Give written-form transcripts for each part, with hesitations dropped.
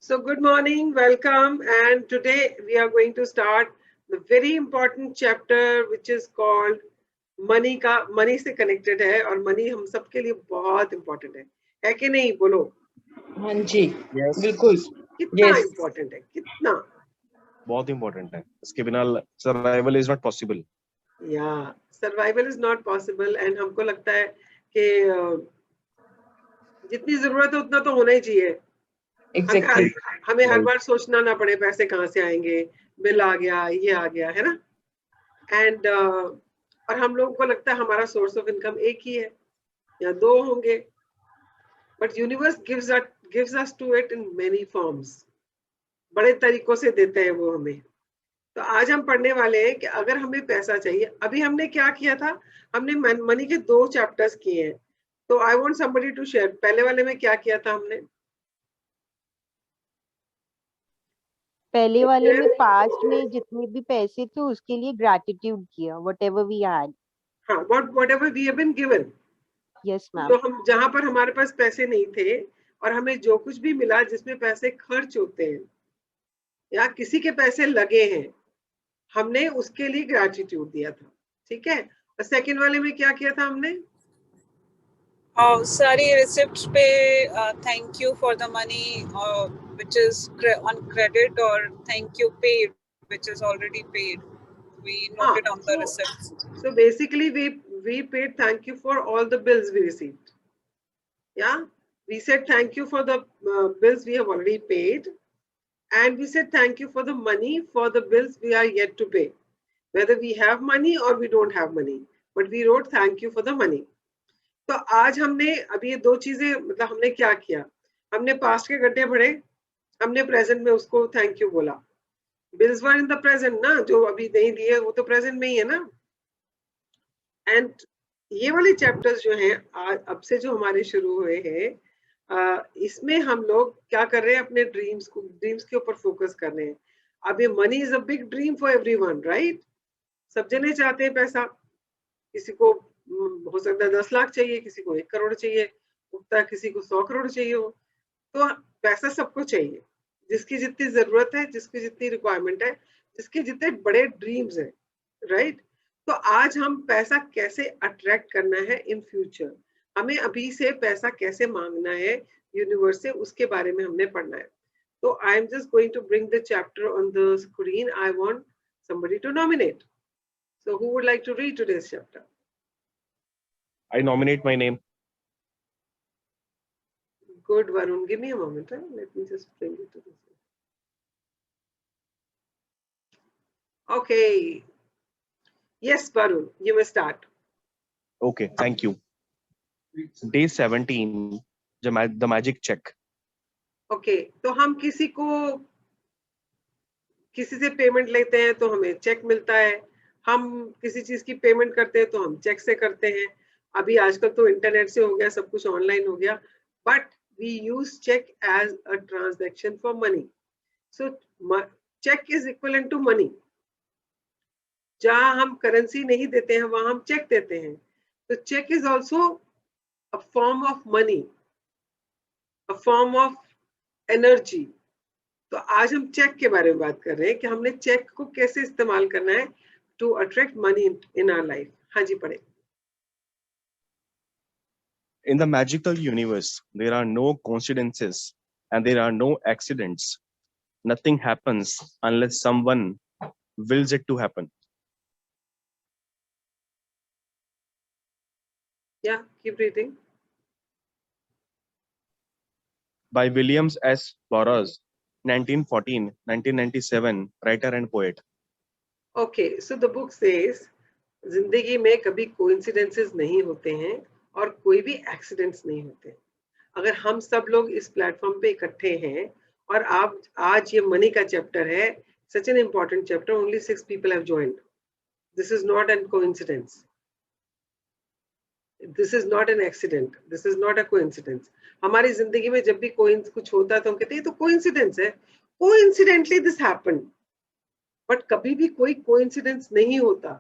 So good morning, welcome, and today we are going to start the very important chapter which is called money का money से connected है और money हम सबके लिए बहुत important है कि नहीं बोलो? हाँ जी Yes. बिल्कुल कितना Yes. important है कितना? बहुत important है, इसके बिना survival is not possible. Yeah, survival is not possible and हमको लगता है कि जितनी जरूरत है उतना तो होना ही चाहिए. Exactly. हमें हर बार सोचना ना पड़े पैसे कहाँ से आएंगे, बिल आ गया, ये आ गया, है ना? एंड और हम लोगों को लगता है हमारा सोर्स ऑफ इनकम एक ही है या दो होंगे, but universe gives us two it in many forms. बड़े तरीकों से देते हैं वो हमें. तो आज हम पढ़ने वाले हैं कि अगर हमें पैसा चाहिए. अभी हमने क्या किया था, हमने मनी के 2 चैप्टर्स किए हैं. तो I want somebody to share. पहले वाले में क्या किया था हमने? पहले वाले में पास्ट में जितने भी पैसे थे उसके लिए ग्रैटिट्यूड किया, व्हाटएवर वी हैड. हाँ, whatever we have been given. Yes ma'am. तो हम जहां पर हमारे पास पैसे नहीं थे और हमें जो कुछ भी मिला जिसमें पैसे खर्च होते हैं या किसी के पैसे लगे हैं, हमने उसके लिए ग्रैटिट्यूड दिया था. ठीक है. और सेकंड वाले में क्या किया था हमने? सारी रिसिप्ट्स पे thank you for the money which is on credit or thank you paid which is already paid. We noted on the receipts. So basically we paid thank you for all the bills we received. Yeah, we said thank you for the bills we have already paid, and we said thank you for the money for the bills we are yet to pay, whether we have money or we don't have money, but we wrote thank you for the money. तो आज हमने अभी ये 2 चीजें, मतलब हमने क्या किया, हमने पास्ट के गड्ढे भरे, हमने प्रेजेंट में उसको थैंक यू बोला. Bills were in the present ना, जो अभी नहीं दिए वो तो प्रेजेंट में ही है ना. एंड ये वाले चैप्टर्स जो हैं अब से जो हमारे शुरू हुए हैं, इसमें हम लोग क्या कर रहे हैं, अपने ड्रीम्स के ऊपर फोकस कर रहे हैं. अब ये money is a big dream for everyone, right? सब जने चाहते हैं पैसा. किसी को हो सकता है 10 लाख चाहिए, किसी को 1 करोड़ चाहिए, उगता किसी को 100 करोड़ चाहिए हो. तो पैसा सबको चाहिए, जिसकी जितनी जरूरत है, जिसकी जितनी रिक्वायरमेंट है, जिसके जितने बड़े ड्रीम्स हैं, राइट? तो आज हम पैसा कैसे अट्रैक्ट करना है इन फ्यूचर, हमें अभी से पैसा कैसे मांगना है यूनिवर्स से, उसके बारे में हमने पढ़ना है. तो I am just going to bring the chapter on the screen. I want somebody to nominate. So who would like to read today's chapter? I nominate my name. Good, Varun. Give me a moment. Let me just bring it to this. Okay. Yes, Varun, you may start. Okay, thank you. Day 17, the magic check. Okay, तो हम किसी से payment लेते हैं तो हमें check मिलता है. हम किसी चीज की पेमेंट करते हैं तो हम चेक से करते हैं. अभी आजकल तो इंटरनेट से हो गया, सब कुछ ऑनलाइन हो गया, but we use check as a transaction for money. So check is equivalent to money. जहां हम करेंसी नहीं देते हैं वहां हम चेक देते हैं. तो check is also a form of money, a form of energy. तो आज हम चेक के बारे में बात कर रहे हैं कि हमने चेक को कैसे इस्तेमाल करना है to attract money in our life. हाँ जी, पढ़े. In the magical universe, there are no coincidences and there are no accidents. Nothing happens unless someone wills it to happen. Yeah, keep reading. By William S. Burroughs, 1914-1997, writer and poet. Okay, so the book says, जिंदगी में कभी coincidences नहीं होते हैं और कोई भी accidents नहीं होते. अगर हम सब लोग इस प्लेटफॉर्म पे इकट्ठे हैं और आप आज ये मनी का चैप्टर है, such an important chapter, only 6 people have joined. This is not an coincidence. This is not an accident. This is not a coincidence. हमारी जिंदगी में जब भी कुछ होता है तो हम कहते हैं तो कोइंसिडेंस है, coincidentally this happened. बट कभी भी कोई कोइंसिडेंस नहीं होता.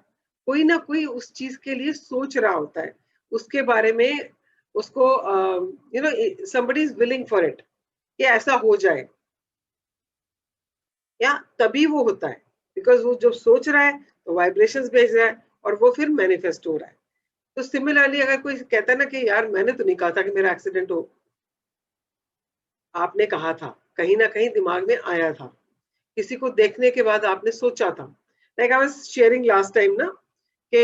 कोई ना कोई उस चीज के लिए सोच रहा होता है, उसके बारे में उसको somebody is willing for it कि ऐसा हो जाए. या तभी वो होता है, बिकॉज वो जब सोच रहा है तो वाइब्रेशंस भेज रहा है और वो फिर मैनिफेस्ट हो रहा है। तो सिमिलरली अगर कोई कहता है ना कि यार मैंने तो नहीं कहा था कि मेरा एक्सीडेंट हो, आपने कहा था, कहीं ना कहीं दिमाग में आया था, किसी को देखने के बाद आपने सोचा था। Like I was sharing last time ना कि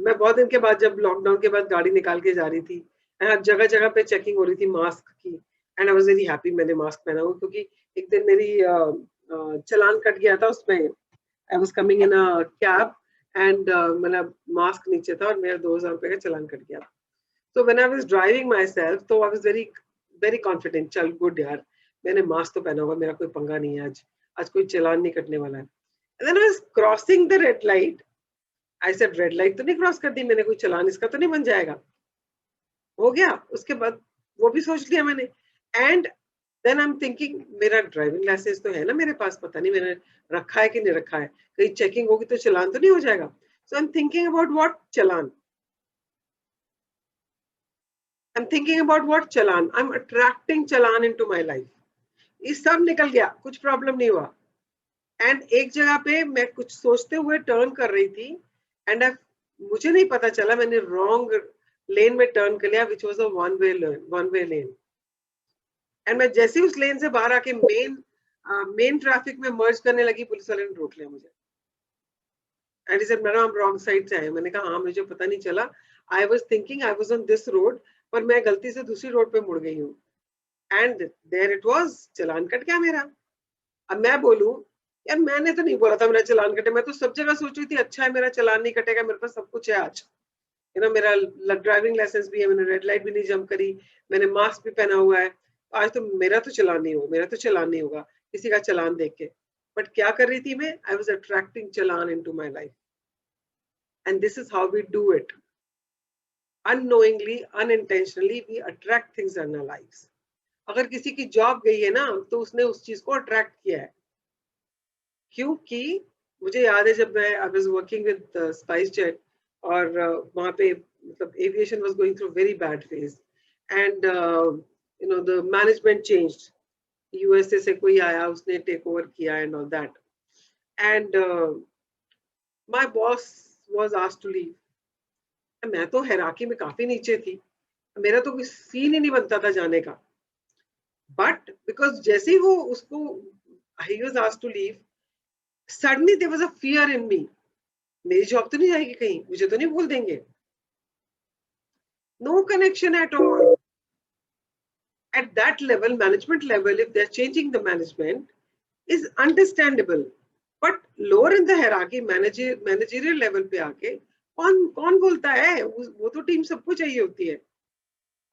मैं बहुत दिन के बाद जब लॉकडाउन के बाद गाड़ी निकाल के जा रही थी, जगह जगह पे चेकिंग हो रही थी मास्क की, and I was very happy मैंने मास्क पहना हुआ, क्योंकि एक दिन मेरी चालान कट गया था उसमें। I was coming in a cab and मतलब मास्क नीचे था और मेरा 2000 रुपए का चालान कट गया। So when I was driving myself, तो I was very confident. चल good यार, मैंने मास्क तो पहना हुआ, मेरा कोई पंगा नहीं है आज, आज कोई चालान नहीं कटने वाला है। And then I was crossing the red light. I said red light तो नहीं क्रॉस कर दी मैंने, कोई चालान इसका तो नहीं बन जाएगा। हो गया, उसके बाद वो भी सोच लिया मैंने। And then I am thinking मेरा ड्राइविंग लाइसेंस तो है ना मेरे पास, पता नहीं मैंने रखा है कि नहीं रखा है, कहीं चेकिंग होगी तो चालान तो नहीं हो जाएगा। So I am thinking about what challan, I'm thinking about what challan, I'm attracting challan into my life. ये सब निकल गया, कुछ प्रॉब्लम नहीं हुआ। एंड एक जगह पे मैं कुछ सोचते हुए टर्न कर रही थी, एंड मुझे नहीं पता चला मैंने रॉन्ग लेन में टर्न कर लिया, which was a one way lane. And मैं जैसे उस लेन से बाहर आके मेन ट्रैफिक में मर्ज करने लगी, पुलिस वाले ने रोक लिया मुझे। एंड ही सेड मैडम आप रॉन्ग साइड से आए। मैंने कहा हाँ मुझे पता नहीं चला, I was thinking I was on this road, पर मैं गलती से दूसरी रोड पे मुड़ गई हूँ। एंड देयर इट वाज, चालान कट गया मेरा। अब मैं बोलूं यार मैंने तो नहीं बोला था मेरा चालान कटे, मैं तो सब जगह सोच रही थी अच्छा है मेरा चालान नहीं कटेगा, मेरे पास सब कुछ है आज, मेरा ड्राइविंग लाइसेंस भी है, मैंने रेड लाइट भी नहीं जंप करी, मैंने मास्क भी पहना हुआ है, आज तो मेरा तो चालान नहीं होगा, मेरा तो चालान नहीं होगा किसी का चालान देख के। बट क्या कर रही थी मैं, I was attracting challan into my life. And this is how we do it, unknowingly, unintentionally we attract things in our lives. अगर किसी की जॉब गई है ना तो उसने उस चीज को अट्रैक्ट किया है, क्योंकि मुझे याद है जब मैं I was working with SpiceJet, और वहां पे मतलब aviation was going through very bad phase, and the management changed, USA से कोई आया उसने टेक ओवर किया and all that, and my boss was asked to leave. मैं तो हैराकी में काफी नीचे थी, मेरा तो कोई सीन ही नहीं बनता था जाने का। बट बिकॉज जैसे ही वो उसको ही was asked to leave, suddenly there was a fear in me, मेरी जॉब तो नहीं जाएगी कहीं, मुझे तो नहीं भूल देंगे। No connection at all. At that level, management level, if they're changing the management, is understandable. But lower in the hierarchy, managerial level पे आके कौन कौन बोलता है, वो तो टीम सबको चाहिए होती है।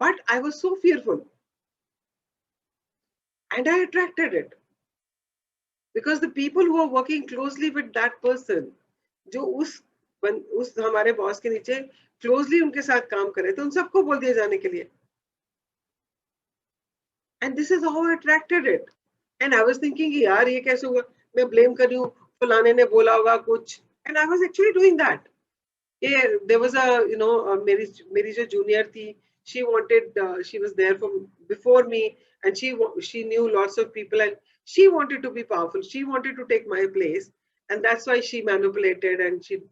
But I was so fearful, and I attracted it because the people who are working closely with that person, जो उस हमारे बॉस के नीचे क्लोजली उनके साथ काम कर रहे थे, उन सबको बोल दिया जाने के लिए। And this is how I attracted it. And I was thinking यार ये कैसे हुआ, मैं blame कर रही हूँ, फलाने ने बोला होगा कुछ, and I was actually doing that. Yeah, there was a मेरी जो junior थी, she wanted, she was there from before me, and she knew lots of people, and she wanted to be powerful, she wanted to take my place, and that's why she manipulated and she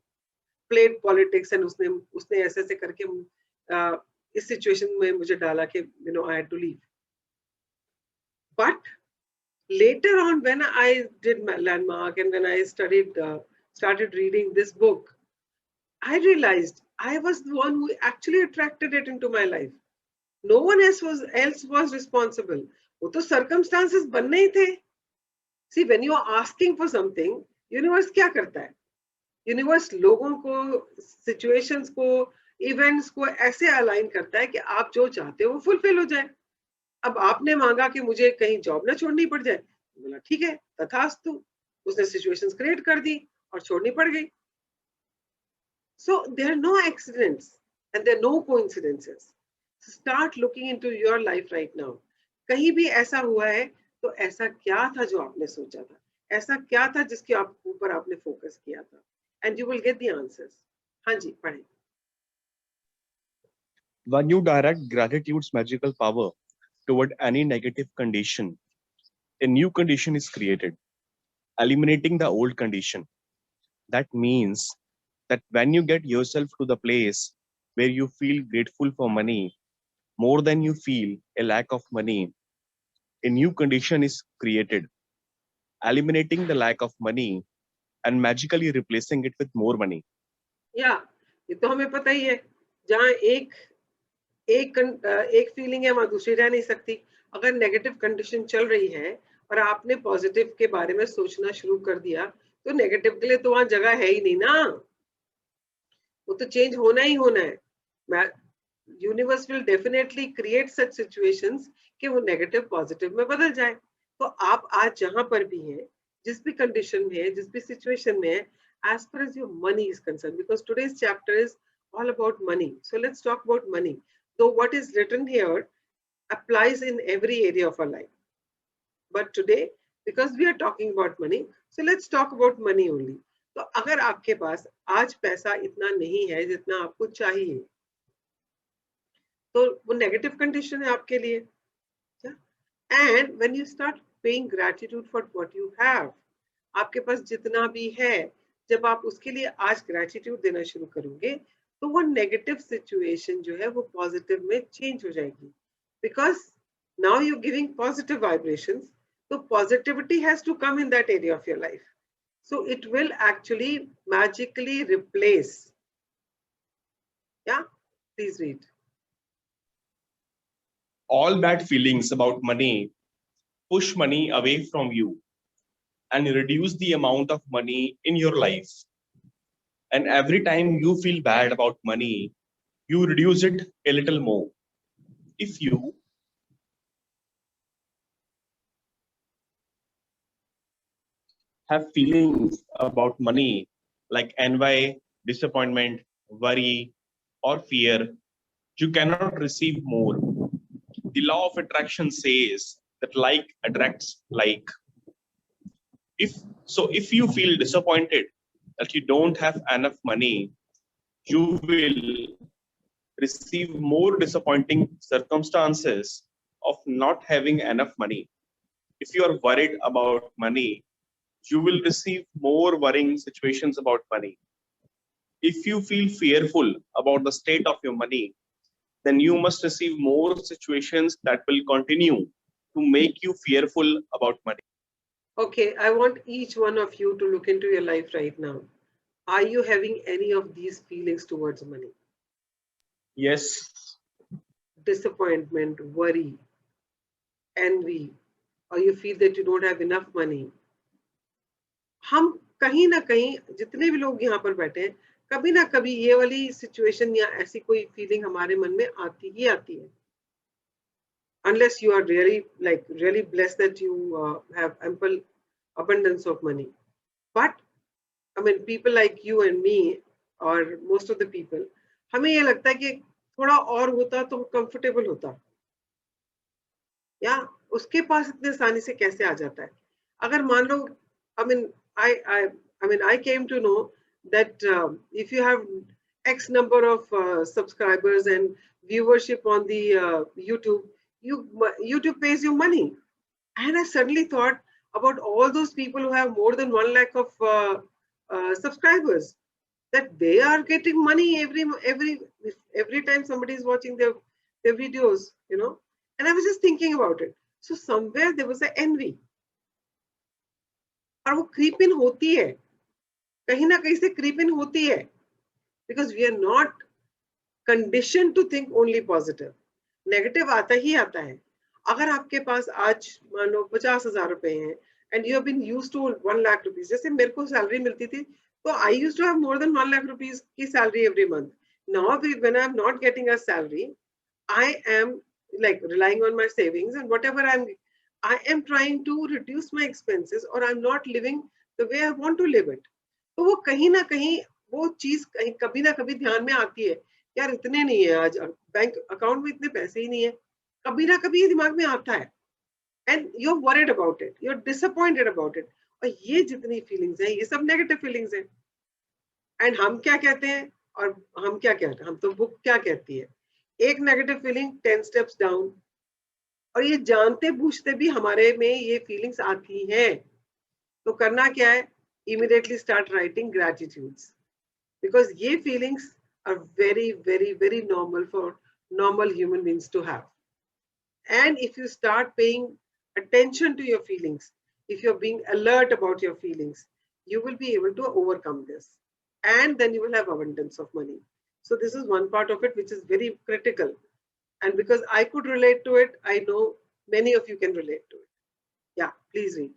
played politics, and उसने ऐसे ऐसे करके इस situation में मुझे डाला कि I had to leave. But later on, when I did my landmark and when I started reading this book, I realized I was the one who actually attracted it into my life. No one else was responsible. वो तो circumstances बनने ही थे. See, when you are asking for something, universe क्या करता है? Universe लोगों को, situations को, events को ऐसे align करता है कि आप जो चाहते हो वो fulfill हो जाए। अब आपने मांगा कि मुझे कहीं जॉब ना छोड़नी पड़ जाए, बोला ठीक है तथास्तु, उसने सिचुएशंस क्रिएट कर दी और छोड़नी पड़ गई। So there are no accidents and there are no coincidences. Start looking into your life right now. कहीं भी ऐसा हुआ है तो ऐसा क्या था जो आपने सोचा था, ऐसा क्या था जिसके ऊपर आपने फोकस किया था, and you will get the answers. हाँ जी पढ़ें। When you direct gratitude's magical power toward any negative condition, a new condition is created. eliminating the old condition. That means that when you get yourself to the place where you feel grateful for money more than you feel a lack of money, a new condition is created, eliminating the lack of money and magically replacing it with more money. या ये तो हमें पता ही है, जहाँ एक feeling है वहां दूसरी रह नहीं सकती। अगर नेगेटिव कंडीशन चल रही है और आपने पॉजिटिव के बारे में सोचना शुरू कर दिया, तो नेगेटिव के लिए तो वहां जगह है ही नहीं ना, वो तो चेंज होना ही होना है। Universe will definitely create such situations कि वो नेगेटिव पॉजिटिव में बदल जाए। तो आप आज जहां पर भी हैं, जिस भी कंडीशन में है, जिस भी सिचुएशन में है, as far as your money is concerned, because today's chapter is all about money, so let's talk about money. Though what is written here applies in every area of our life, but today because we are talking about money, so let's talk about money only. तो अगर आपके पास आज पैसा इतना नहीं है जितना आपको चाहिए, तो वो नेगेटिव कंडीशन है आपके लिए। And when you start paying gratitude for what you have, आपके पास जितना भी है, जब आप उसके लिए आज ग्रैटिट्यूड देना शुरू करोगे, तो वो नेगेटिव सिचुएशन जो है वो पॉजिटिव में चेंज हो जाएगी, because now you giving positive vibrations, तो positivity has to come in that area of your life, so it will actually magically replace. या please read. All bad feelings about money push money away from you and reduce the amount of money in your life. And every time you feel bad about money, you reduce it a little more. If you have feelings about money like envy, disappointment, worry, or fear, you cannot receive more. The law of attraction says that like attracts like. If you feel disappointed that you don't have enough money, you will receive more disappointing circumstances of not having enough money. If you are worried about money, you will receive more worrying situations about money. If you feel fearful about the state of your money, then you must receive more situations that will continue to make you fearful about money. Okay, I want each one of you to look into your life right now. Are you having any of these feelings towards money? Yes. Disappointment, worry, envy, or you feel that you don't have enough money. हम कहीं ना कहीं, जितने भी लोग यहाँ पर बैठे हैं, कभी ना कभी ये वाली सिचुएशन या ऐसी कोई फीलिंग हमारे मन में आती ही आती है, unless you are really blessed that you have ample abundance of money. But I mean, people like you and me, or most of the people, हमें ये लगता है कि थोड़ा और होता तो कंफर्टेबल होता, या उसके पास इतने आसानी से कैसे आ जाता है। अगर मान लो, I came to know that if you have X number of subscribers and viewership on the YouTube, YouTube pays you money. And I suddenly thought about all those people who have more than 1 lakh of subscribers, that they are getting money every time somebody is watching their videos, you know. And I was just thinking about it. So somewhere there was an envy. और वो creep in होती है, कहीं ना कहीं से creep in होती है, because we are not conditioned to think only positive. Negative आता ही आता है। अगर आपके पास आज मान लो 50,000 रुपए हैं and you have been used to 1 lakh rupees, जैसे मेरे को सैलरी मिलती थी, तो I used to have more than 1 lakh rupees की salary every month. Now when I am not getting a salary, I am like relying on my savings, and whatever I am trying to reduce my expenses, or I'm not living the way I want to live it. तो वो कहीं ना कहीं वो चीज कभी ना कभी ध्यान में आती है, यार इतने नहीं है आज बैंक अकाउंट में, इतने पैसे ही नहीं है, कभी ना कभी दिमाग में आता है, and you're worried about it, you're disappointed about it. और ये जितनी फीलिंग्स हैं, ये सब नेगेटिव फीलिंग्स हैं। एंड हम क्या कहते हैं, और हम क्या कहते हैं, हम तो बुक क्या कहती है, एक नेगेटिव फीलिंग 10 स्टेप्स डाउन। और ये जानते बूझते भी हमारे में ये फीलिंग्स आती हैं, तो करना क्या है? Immediately start writing gratitudes, because ye feelings are very, very, very normal for normal human beings to have. And if you start paying attention to your feelings, if you're being alert about your feelings, you will be able to overcome this. And then you will have abundance of money. So this is one part of it which is very critical. And because I could relate to it, I know many of you can relate to it. Yeah, please read.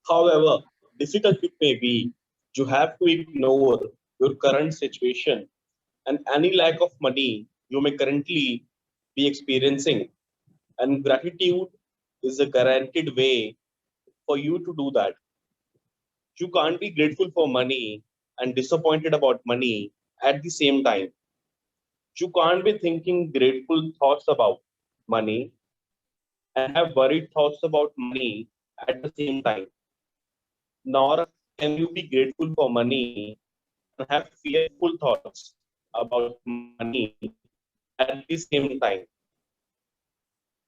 However difficult it may be, you have to ignore your current situation and any lack of money you may currently be experiencing. And gratitude is a guaranteed way for you to do that. You can't be grateful for money and disappointed about money at the same time. You can't be thinking grateful thoughts about money and have worried thoughts about money at the same time. Nor can you be grateful for money and have fearful thoughts about money at the same time.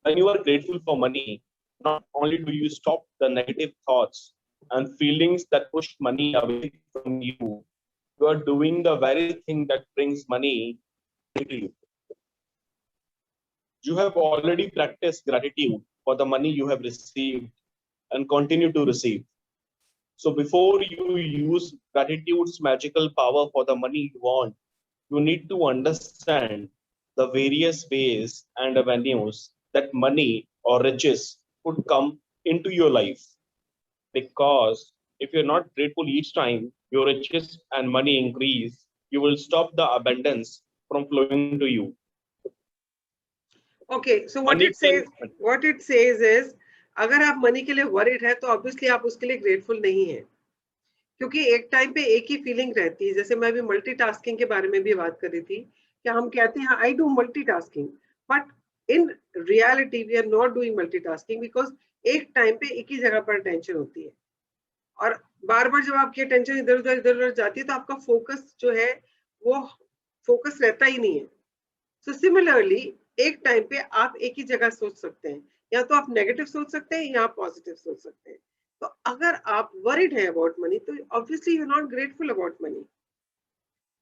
When you are grateful for money, not only do you stop the negative thoughts and feelings that push money away from you, you are doing the very thing that brings money to you. You have already practiced gratitude for the money you have received and continue to receive. So before you use gratitude's magical power for the money you want, you need to understand the various ways and avenues that money or riches could come into your life. Because if you're not grateful each time your riches and money increase, you will stop the abundance from flowing to you. Okay, so Money what it says is, अगर आप money के लिए worried है तो obviously आप उसके लिए grateful नहीं है, क्योंकि एक टाइम पे एक ही फीलिंग रहती है. जैसे मैं भी मल्टीटास्किंग के बारे में भी बात कर रही थी कि हम कहते हैं I do multitasking, but in reality we are not doing multitasking, because एक टाइम पे एक ही जगह पर टेंशन होती है और बार बार जब आपकी टेंशन इधर उधर जाती है तो आपका फोकस जो है वो फोकस रहता ही नहीं है. सो सिमिलरली एक टाइम पे आप एक ही जगह सोच सकते हैं, या तो आप नेगेटिव सोच सकते हैं या आप पॉजिटिव सोच सकते हैं. तो अगर आप वरीड है अबाउट मनी तो obviously you are not grateful about money.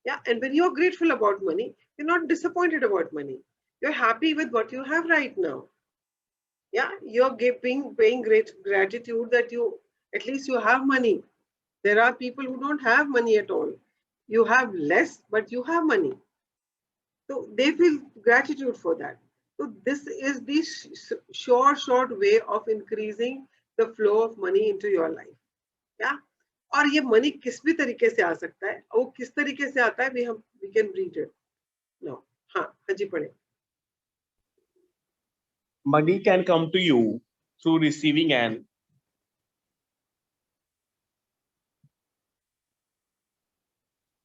Yeah, and when you're grateful about money, you're not disappointed about money. You're happy with what you have right now. Yeah, you're paying great gratitude that at least you have money. There are people who don't have money at all. You have less, but you have money. So they feel gratitude for that. So this is the short way of increasing the flow of money into your life. Yeah. और ये money किस भी तरीके से आ सकता है, वो किस तरीके से आता है we can read it. No. हाँ जी पढ़े. Money can come to you through receiving an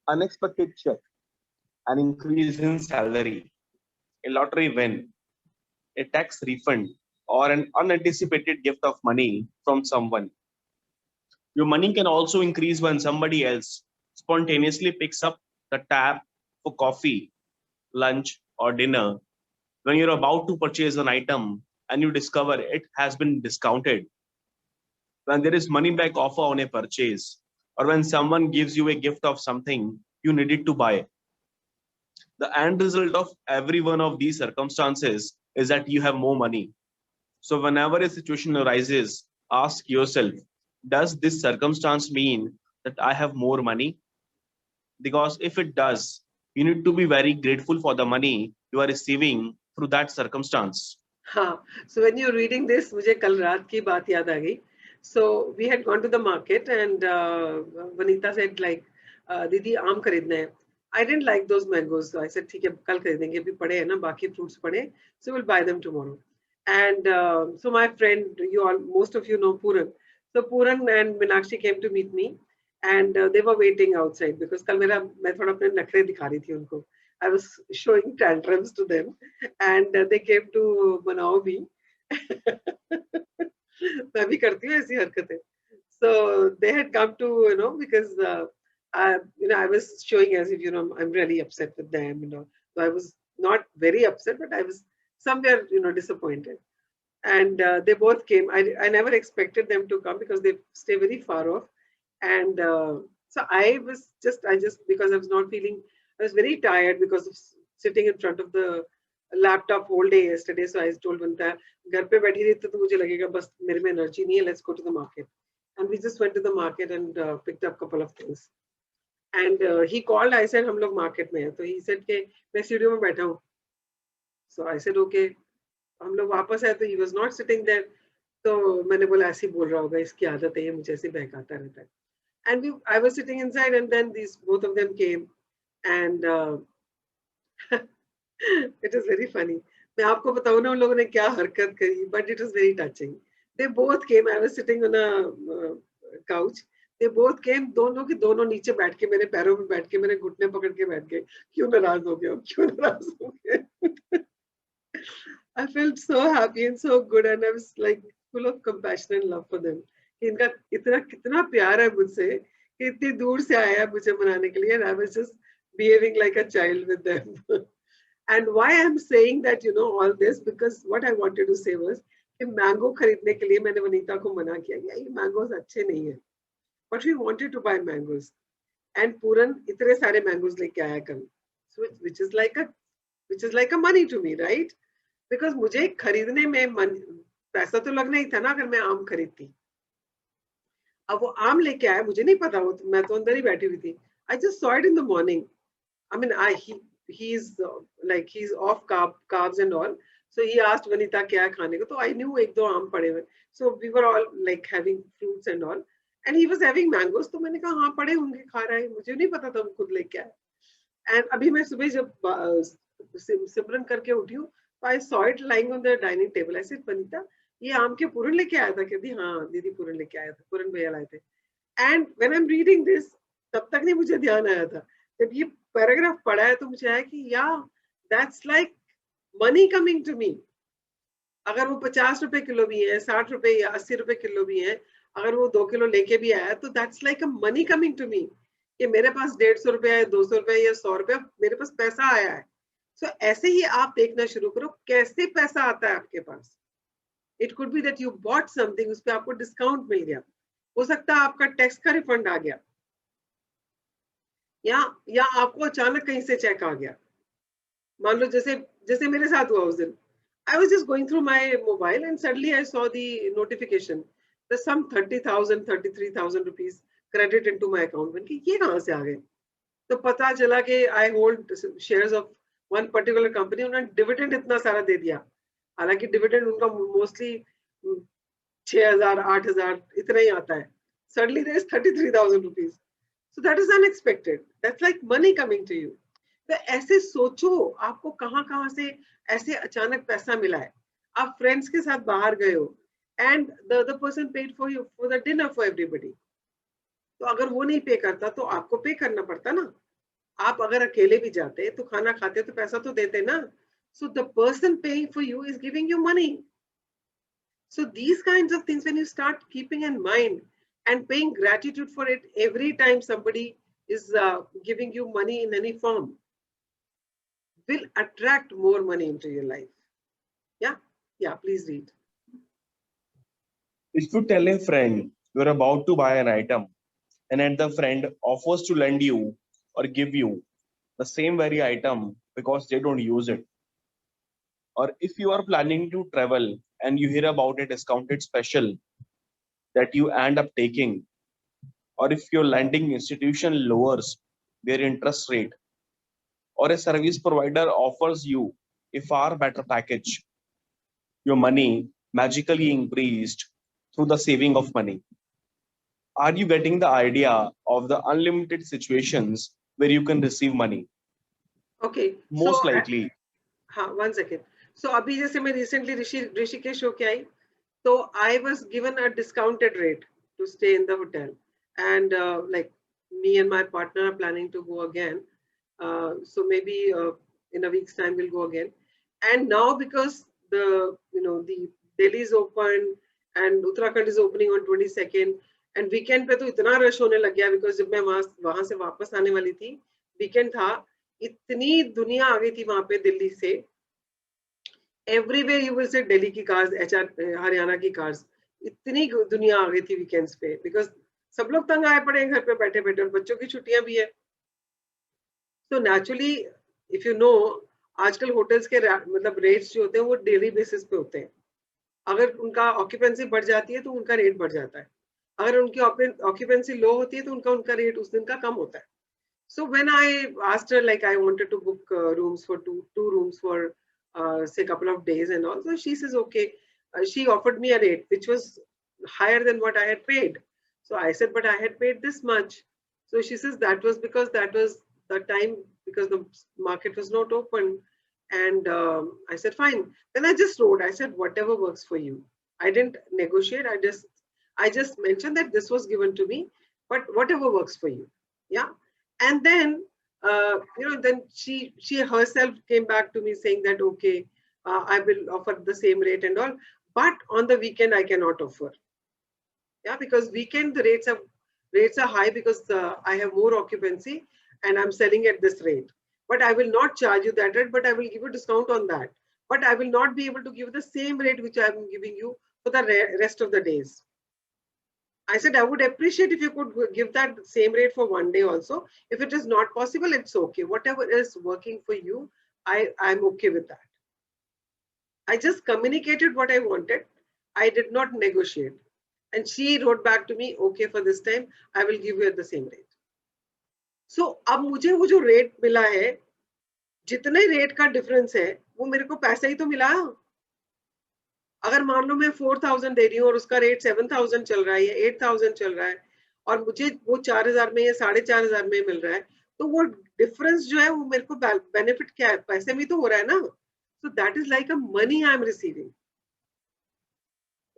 unexpected check, an increase in salary, a lottery win, a tax refund, or an unanticipated gift of money from someone. Your money can also increase when somebody else spontaneously picks up the tab for coffee, lunch, or dinner. When you're about to purchase an item and you discover it has been discounted. When there is money back offer on a purchase, or when someone gives you a gift of something you needed to buy. The end result of every one of these circumstances is that you have more money. So whenever a situation arises, ask yourself, does this circumstance mean that I have more money? Because if it does, you need to be very grateful for the money you are receiving through that circumstance. हाँ, so when you're reading this, मुझे कल रात की बात याद आ गई. So we had gone to the market and Vanita said like, दीदी आम खरीदना है. I didn't like those mangoes, so I said ठीक है कल खरीदेंगे, अभी पड़े हैं ना बाकी fruits पड़े, so we'll buy them tomorrow. And so my friend, most of you know Puran. So Puran and Meenakshi came to meet me, and they were waiting outside because कल मैं थोड़ा अपने नखरे दिखा रही थी उनको. I was showing tantrums to them, and they came to Manao bhi. मैं भी करती हूँ ऐसी हरकतें. So they had come to because I was showing as if I'm really upset with them. So I was not very upset, but I was somewhere disappointed. and they both came. I never expected them to come because they stay very far off. And so I just because I was not feeling, I was very tired because of sitting in front of the laptop whole day yesterday. So I told Vanta, घर पे बैठी रही तो मुझे लगेगा बस मेरे में energy नहीं है, let's go to the market. And we just went to the market and picked up a couple of things. And he called, I said हम लोग market में हैं. So he said कि मैं स्टूडियो में बैठा हूँ. So I said okay. हम लोग वापस आए तो he was not sitting there. तो मैंने बोला ऐसे ही बोल रहा होगा, इसकी आदत है, ये मुझे ऐसे बहकाता रहता है. And I was sitting inside, and then both of them came, and it is very funny. मैं आपको बताऊँ ना उन लोगों ने क्या हरकत करी, but it was very touching. They both came. I was sitting on a couch. They both came. दोनों के दोनों नीचे बैठ के मेरे पैरों में बैठ के मेरे घुटने पकड़ के बैठ गए. क्यों नाराज हो गए? क्यों नाराज हो गए? I felt so happy and so good, and I was like full of compassion and love for them. इनका इतना कितना प्यार है मुझसे कि इतनी दूर से आया है मुझे मनाने के लिए, and I was just behaving like a child with them. And why I'm saying that, you know, all this, because what I wanted to say was कि मैंगो खरीदने के लिए मैंने वनीता को मना किया कि ये मैंगोस अच्छे नहीं है, but we wanted to buy mangoes, and पूरन इतने सारे मैंगोस लेके आया कल, so which is like a money to me, right? Because मुझे खरीदने में पैसा तो लगना ही था ना अगर मैं आम खरीदती. अब वो आम लेके आया, मुझे नहीं पता, वो मैं तो अंदर ही बैठी हुई थी. I just saw it in the morning. I mean, he's like he's off carbs and all. So he asked Vanita क्या खाने को, तो I knew एक दो आम पड़े हुए. So we were all like having fruits and all, and he was having mangoes. तो मैंने कहा हाँ पड़े होंगे, खा रहा है, मुझे नहीं पता था वो खुद लेके आया. And अभी मैं सुबह जब सिमरन करके उठी हूँ, तो I saw it lying on the dining table. I said Vanita, ये आम के पूरन लेके आया था? कहती हाँ दीदी पूरन लेके आया था, पूरन भैया लाए थे. And when I'm reading this, तब तक नहीं मुझे ध्यान आया था. जब ये पैराग्राफ पढ़ा है तो मुझे आया कि yeah, that's like money coming to me. अगर वो 50 रुपए किलो भी है, 60 रुपए या 80 रुपए किलो भी है, अगर वो 2 किलो लेके भी आया तो that's like a money coming to me. कि मेरे पास 150 रुपए है, 200 रुपए या 100 रुपए, मेरे पास पैसा आया है. So ऐसे ही आप देखना शुरू करो कैसे पैसा आता है आपके पास. It could be that you bought something, उस पे आपको डिस्काउंट मिल गया, हो सकता है आपका टैक्स का रिफंड आ गया, या आपको अचानक कहीं से चेक आ गया. मान लो जैसे मेरे साथ हुआ उस दिन. I was just going through my mobile and suddenly I saw the notification that some 30,000, 33,000 rupees credit into my account. मैंने कहा ये कहाँ से आ गए? तो पता चला कि I hold shares of one particular company, उन्होंने डिविडेंड इतना सारा दे दिया. हालांकि डिविडेंड उनका मोस्टली 6,000 8,000 इतना ही आता है. Suddenly there is 33,000 rupees. So that is unexpected. That's like money coming to you. तो ऐसे सोचो आपको कहाँ से ऐसे अचानक पैसा मिला है. आप फ्रेंड्स के साथ बाहर गए हो and the other person paid for you for the dinner for everybody. तो अगर वो नहीं पे करता तो आपको पे करना पड़ता ना. आप अगर अकेले भी जाते तो खाना खाते तो पैसा तो देते ना. So the person paying for you is giving you money. So these kinds of things, when you start keeping in mind and paying gratitude for it every time somebody is giving you money in any form, will attract more money into your life. Yeah, please read. If you tell a friend you're about to buy an item and then the friend offers to lend you or give you the same very item because they don't use it, or if you are planning to travel and you hear about a discounted special that you end up taking, or if your lending institution lowers their interest rate, or a service provider offers you a far better package, your money magically increased through the saving of money. Are you getting the idea of the unlimited situations where you can receive money? Okay. Most likely. हाँ, 1 second. So अभी जैसे मैं recently Rishikesh होके आई, तो I was given a discounted rate to stay in the hotel, and like me and my partner are planning to go again. So maybe in a week's time we'll go again. And now because the Delhi is open and Uttarakhand is opening on 22nd, and weekend पे तो इतना rush होने लग गया because जब मैं वहाँ से वापस आने वाली थी, weekend था, इतनी दुनिया आ गई थी वहाँ पे दिल्ली से Everywhere you will say Delhi की cars, HR हरियाणा की cars. इतनी दुनिया आ गई थी weekends पे, because सब लोग तंग आए पड़े हैं घर पे बैठे बैठे, और बच्चों की छुट्टियां भी है. So naturally, if you know, आजकल होटल्स के मतलब रेट्स जो होते हैं वो डेली बेसिस पे होते हैं. अगर उनका ऑक्यूपेंसी बढ़ जाती है तो उनका रेट बढ़ जाता है. अगर उनकी ऑक्यूपेंसी लो होती है तो उनका रेट उस दिन का कम होता है. So when I asked her, like I wanted to book rooms for two rooms for say couple of days and all, so she says okay. She offered me a rate which was higher than what I had paid. So I said, but I had paid this much. So she says that was because that was the time, because the market was not open. And I said fine. Then I just wrote, I said whatever works for you. I didn't negotiate. I just mentioned that this was given to me, but whatever works for you. Yeah. And then then she herself came back to me saying that okay, I will offer the same rate and all, but on the weekend I cannot offer. Yeah, because weekend the rates are high because I have more occupancy and I'm selling at this rate. But I will not charge you that rate, but I will give you discount on that. But I will not be able to give the same rate which I am giving you for the rest of the days. I said, I would appreciate if you could give that same rate for one day also. If it is not possible, it's okay. Whatever is working for you, I'm okay with that. I just communicated what I wanted. I did not negotiate. And she wrote back to me, okay, for this time, I will give you at the same rate. So, अब मुझे वो जो rate मिला है, जितने rate का difference है, वो मेरे को पैसा ही तो मिला. अगर मान लो मैं 4,000 दे रही हूँ और उसका रेट 7,000 चल रहा है या 8,000 चल रहा है और मुझे वो 4,000 में या 4,500 में मिल रहा है, तो वो डिफरेंस जो है वो मेरे को बेनिफिट क्या है, पैसे में तो हो रहा है ना. So that is like a money I am receiving.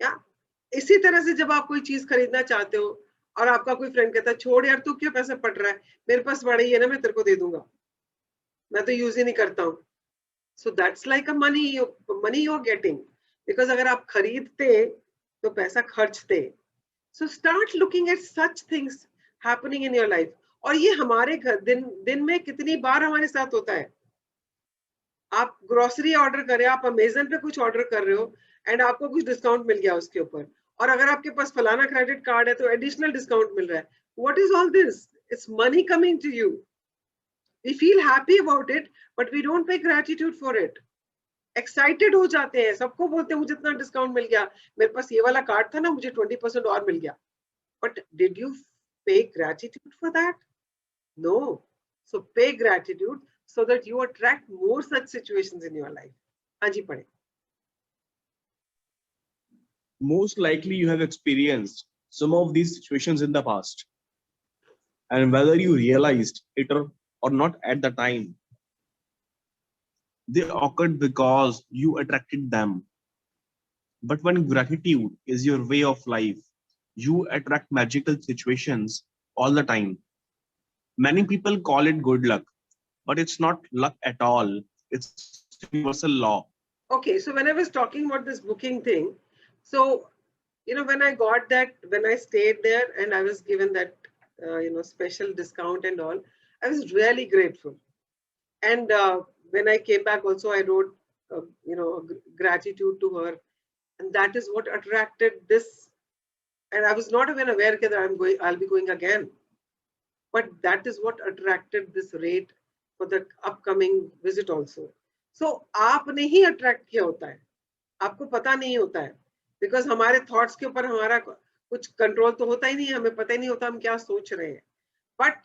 या इसी तरह से जब आप कोई चीज खरीदना चाहते हो और आपका कोई फ्रेंड कहता है छोड़ यार तू क्यों पैसा पड़ रहा है, मेरे पास बड़ा ही है ना, मैं तेरे को दे दूंगा, मैं तो यूज ही नहीं करता हूँ. So that's like a money you are getting. Because अगर आप खरीदते तो पैसा खर्चते. So start looking at such things happening in your life. और ये हमारे घर दिन में कितनी बार हमारे साथ होता है. आप ग्रोसरी ऑर्डर कर रहे हो, आप अमेजन पे कुछ ऑर्डर कर रहे हो एंड आपको कुछ डिस्काउंट मिल गया उसके ऊपर, और अगर आपके पास फलाना क्रेडिट कार्ड है तो एडिशनल डिस्काउंट मिल रहा है. What is all this? It's money coming to you. We feel happy about it but we don't pay gratitude for it. Excited हो जाते हैं, सबको बोलते हैं मुझे इतना डिस्काउंट मिल गया, मेरे पास ये वाला कार्ड था ना, मुझे 20% और मिल गया. बट डिड यू पे ग्रेटिट्यूड फॉर दैट? नो. सो पे gratitude so that you attract more such situations in your life. हाँ जी पढ़े. Most likely you have experienced some of these situations in the past, and whether you realized it or not at the time, they occurred because you attracted them. But when gratitude is your way of life, you attract magical situations all the time. Many people call it good luck, but it's not luck at all. It's universal law. Okay, so when I was talking about this booking thing, so when I got that, when I stayed there and I was given that special discount and all, I was really grateful. And when I came back also, I wrote gratitude to her, and that is what attracted this. And I was not even aware that I'll be going again, but that is what attracted this rate for the upcoming visit also. So आपने ही attract किया होता है, आपको पता नहीं होता है, because हमारे thoughts के ऊपर हमारा कुछ control तो होता ही नहीं है, हमें पता ही नहीं होता हम क्या सोच रहे हैं. But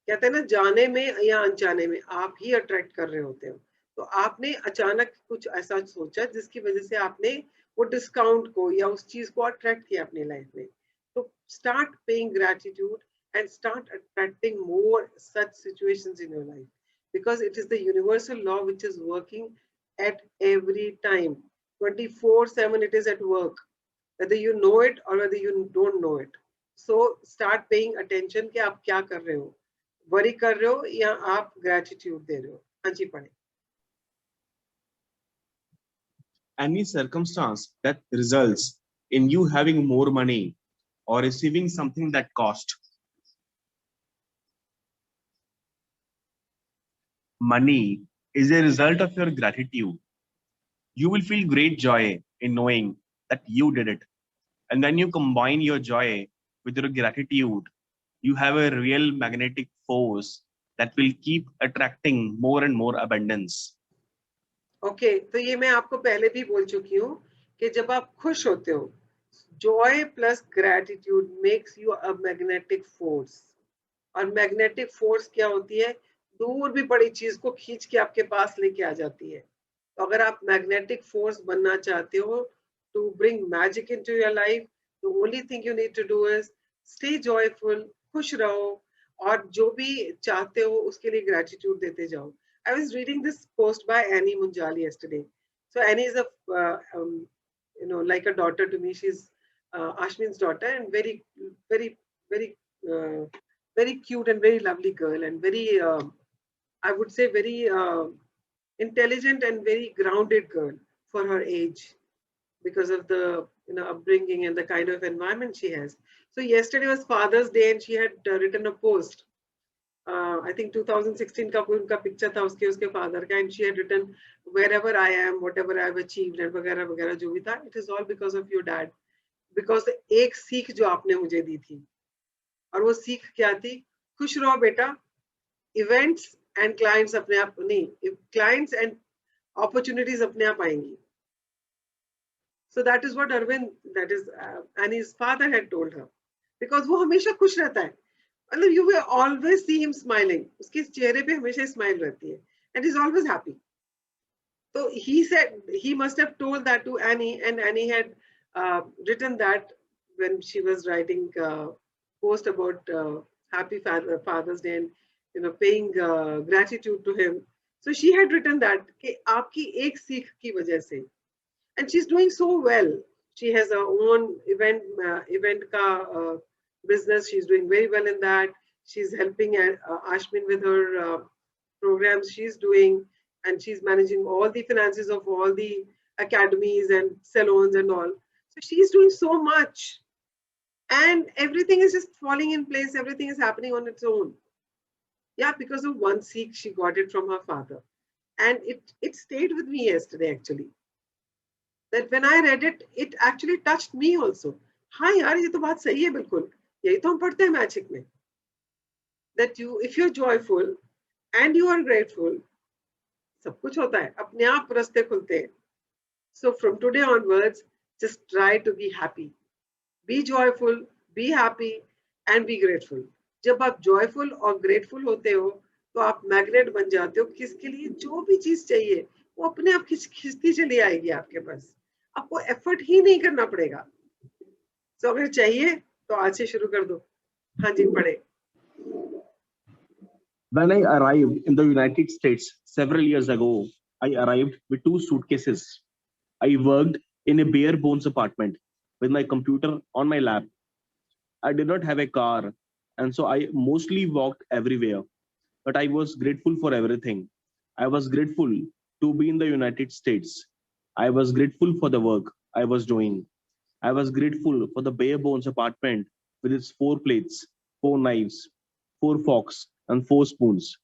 कहते हैं ना, जाने में या अनजाने में आप ही attract कर रहे होते हो. तो आपने अचानक कुछ ऐसा सोचा जिसकी वजह से आपने वो डिस्काउंट को या उस चीज को अट्रैक्ट किया अपनी लाइफ में. तो start paying gratitude and start attracting more such situations in your life, because it is the universal law which is working at every time. 24/7 it is at work, whether you know it or whether you don't know it. So start paying attention कि आप क्या कर रहे हो, worry कर रहे हो या आप gratitude दे रहे हो. हाँ जी पढ़े. Any circumstance that results in you having more money or receiving something that cost. Money is a result of your gratitude. You will feel great joy in knowing that you did it. And when you combine your joy with your gratitude, you have a real magnetic force that will keep attracting more and more abundance. Okay तो ये मैं आपको पहले भी बोल चुकी हूँ कि जब आप खुश होते हो, Joy plus gratitude makes you a magnetic force. और मैग्नेटिक फोर्स क्या होती है? दूर भी पड़ी चीज को खींच के आपके पास लेके आ जाती है. तो अगर आप मैग्नेटिक फोर्स बनना चाहते हो to bring magic into your life, the only thing you need to do is stay joyful, खुश रहो, और जो भी चाहते हो उसके लिए ग्रैटिट्यूड देते जाओ. I was reading this post by Annie Munjal yesterday. So Annie is like a daughter to me. She's Ashmin's daughter, and very cute and very lovely girl, and very I would say very intelligent and very grounded girl for her age, because of the upbringing and the kind of environment she has. So yesterday was Father's Day, and she had written a post. I think 2016 का कोई उनका picture था उसके father का, and she had written wherever I am, whatever I have achieved, and वगैरह वगैरह जो भी था, it is all because of your dad. Because एक सीख जो आपने मुझे दी थी, और वो सीख क्या थी? खुश रहो बेटा, इवेंट्स एंड क्लाइंट्स अपने आप नहीं, क्लाइंट्स एंड अपॉर्चुनिटीज अपने आप आएंगी. So that is what Arvind, that is Annie's father had told her, because वो हमेशा खुश रहता है. मतलब you will always see him smiling. उसके चेहरे पे हमेशा स्माइल रहती है, and he's always happy. So he said he must have told that to Annie, and Annie had written that when she was writing post about happy Father's Day and paying gratitude to him. So she had written that कि आपकी एक सीख की वजह से, and she's doing so well. She has her own event ka business. She's doing very well in that. She's helping Ashmin with her programs she's doing, and she's managing all the finances of all the academies and salons and all. So she's doing so much, and everything is just falling in place. Everything is happening on its own. Yeah, because of one seek, she got it from her father, and it stayed with me yesterday actually. That when I read it, it actually touched me also. हाँ यार, ये तो बात सही है बिल्कुल. यही तो हम पढ़ते हैं मैजिक में. That if you're joyful and you are grateful, सब कुछ होता है, अपने आप रास्ते खुलते हैं. So from today onwards, just try to be happy. Be joyful, be happy, and be grateful. जब आप joyful और grateful होते हो, तो आप मैग्नेट बन जाते हो. किसके लिए जो भी चीज चाहिए वो अपने आप खिंचती चली आएगी आपके पास. आपको एफर्ट ही नहीं करना पड़ेगा. तो अगर चाहिए तो आज से शुरू कर दो. हाँ जी, पढ़े. When I arrived in the United States several years ago, I arrived with 2 suitcases. I worked in a bare bones apartment with my computer on my lap. I did not have a car, and so I mostly walked everywhere. But I was grateful for everything. I was grateful to be in the United States. I was grateful for the work I was doing. I was grateful for the bare bones apartment with its 4 plates, 4 knives, 4 forks, and 4 spoons.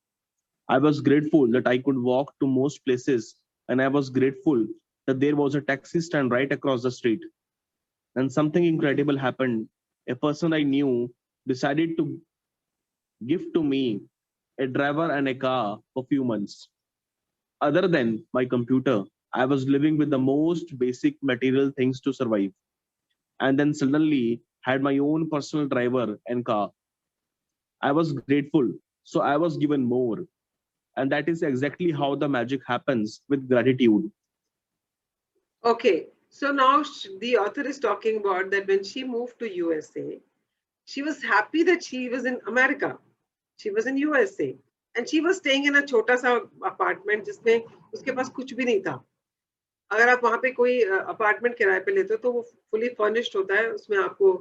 I was grateful that I could walk to most places, and I was grateful that there was a taxi stand right across the street. And something incredible happened. A person I knew decided to gift to me a driver and a car for a few months. Other than my computer, I was living with the most basic material things to survive. And then suddenly had my own personal driver and car. I was grateful, so I was given more. And that is exactly how the magic happens with gratitude. Okay, so now the author is talking about that when she moved to USA, she was happy that she was in America. She was in USA, and she was staying in a छोटा सा apartment जिसमें उसके पास कुछ भी नहीं था. अगर आप वहाँ पे कोई अपार्टमेंट किराए पे लेते हो तो वो फुली फर्निश्ड होता है. उसमें आपको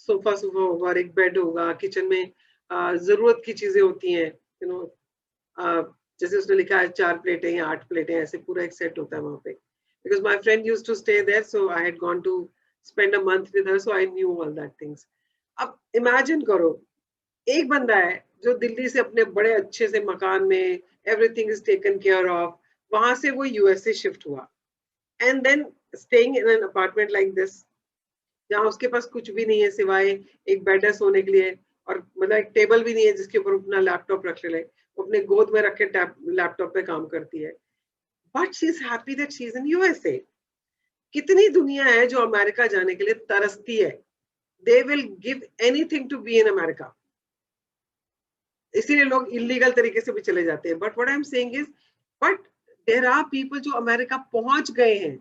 सोफा होगा, एक बेड होगा, किचन में जरूरत की चीजें होती हैं, जैसे उसने लिखा है 4 प्लेटें या 8 प्लेटें, ऐसे पूरा एक सेट होता है वहाँ पे. Because my friend used to stay there, so I had gone to spend a month with her, so I knew all that things. अब imagine करो, एक बंदा है जो दिल्ली से अपने बड़े अच्छे से मकान में everything is taken care of. वहां से वो USA शिफ्ट हुआ, and then staying in an apartment like this, जहाँ उसके पास कुछ भी नहीं है सिवाय एक बेड है सोने के लिए, और मतलब एक टेबल भी नहीं है जिसके ऊपर अपना लैपटॉप रख ले, वो अपने गोद में रख के लैपटॉप पे काम करती है. But she is happy that she is in USA. कितनी दुनिया है जो अमेरिका जाने के लिए तरसती है. They will give anything to be in America. इसीलिए लोग इलीगल तरीके से भी चले जाते हैं. But what I am saying is, but there are people जो अमेरिका पहुंच गए हैं,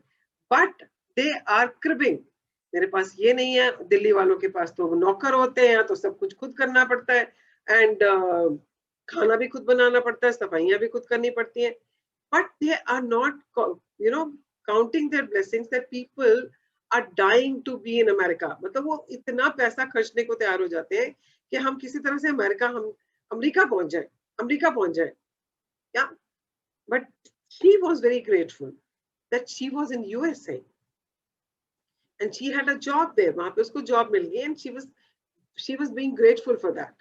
बट दे आर क्रिबिंग. मेरे पास ये नहीं है. दिल्ली वालों के पास तो नौकर होते हैं, तो सब कुछ खुद करना पड़ता है, एंड खाना भी खुद बनाना पड़ता है, सफाइयां भी खुद करनी पड़ती हैं. But they are not counting their blessings that people are dying to be in America. मतलब वो इतना पैसा खर्चने को तैयार हो जाते हैं कि हम किसी तरह से अमेरिका पहुंच जाए. Yeah, but she was very grateful that she was in USA and she had a job there. वहां पे उसको जॉब मिल गई, and she was being grateful for that.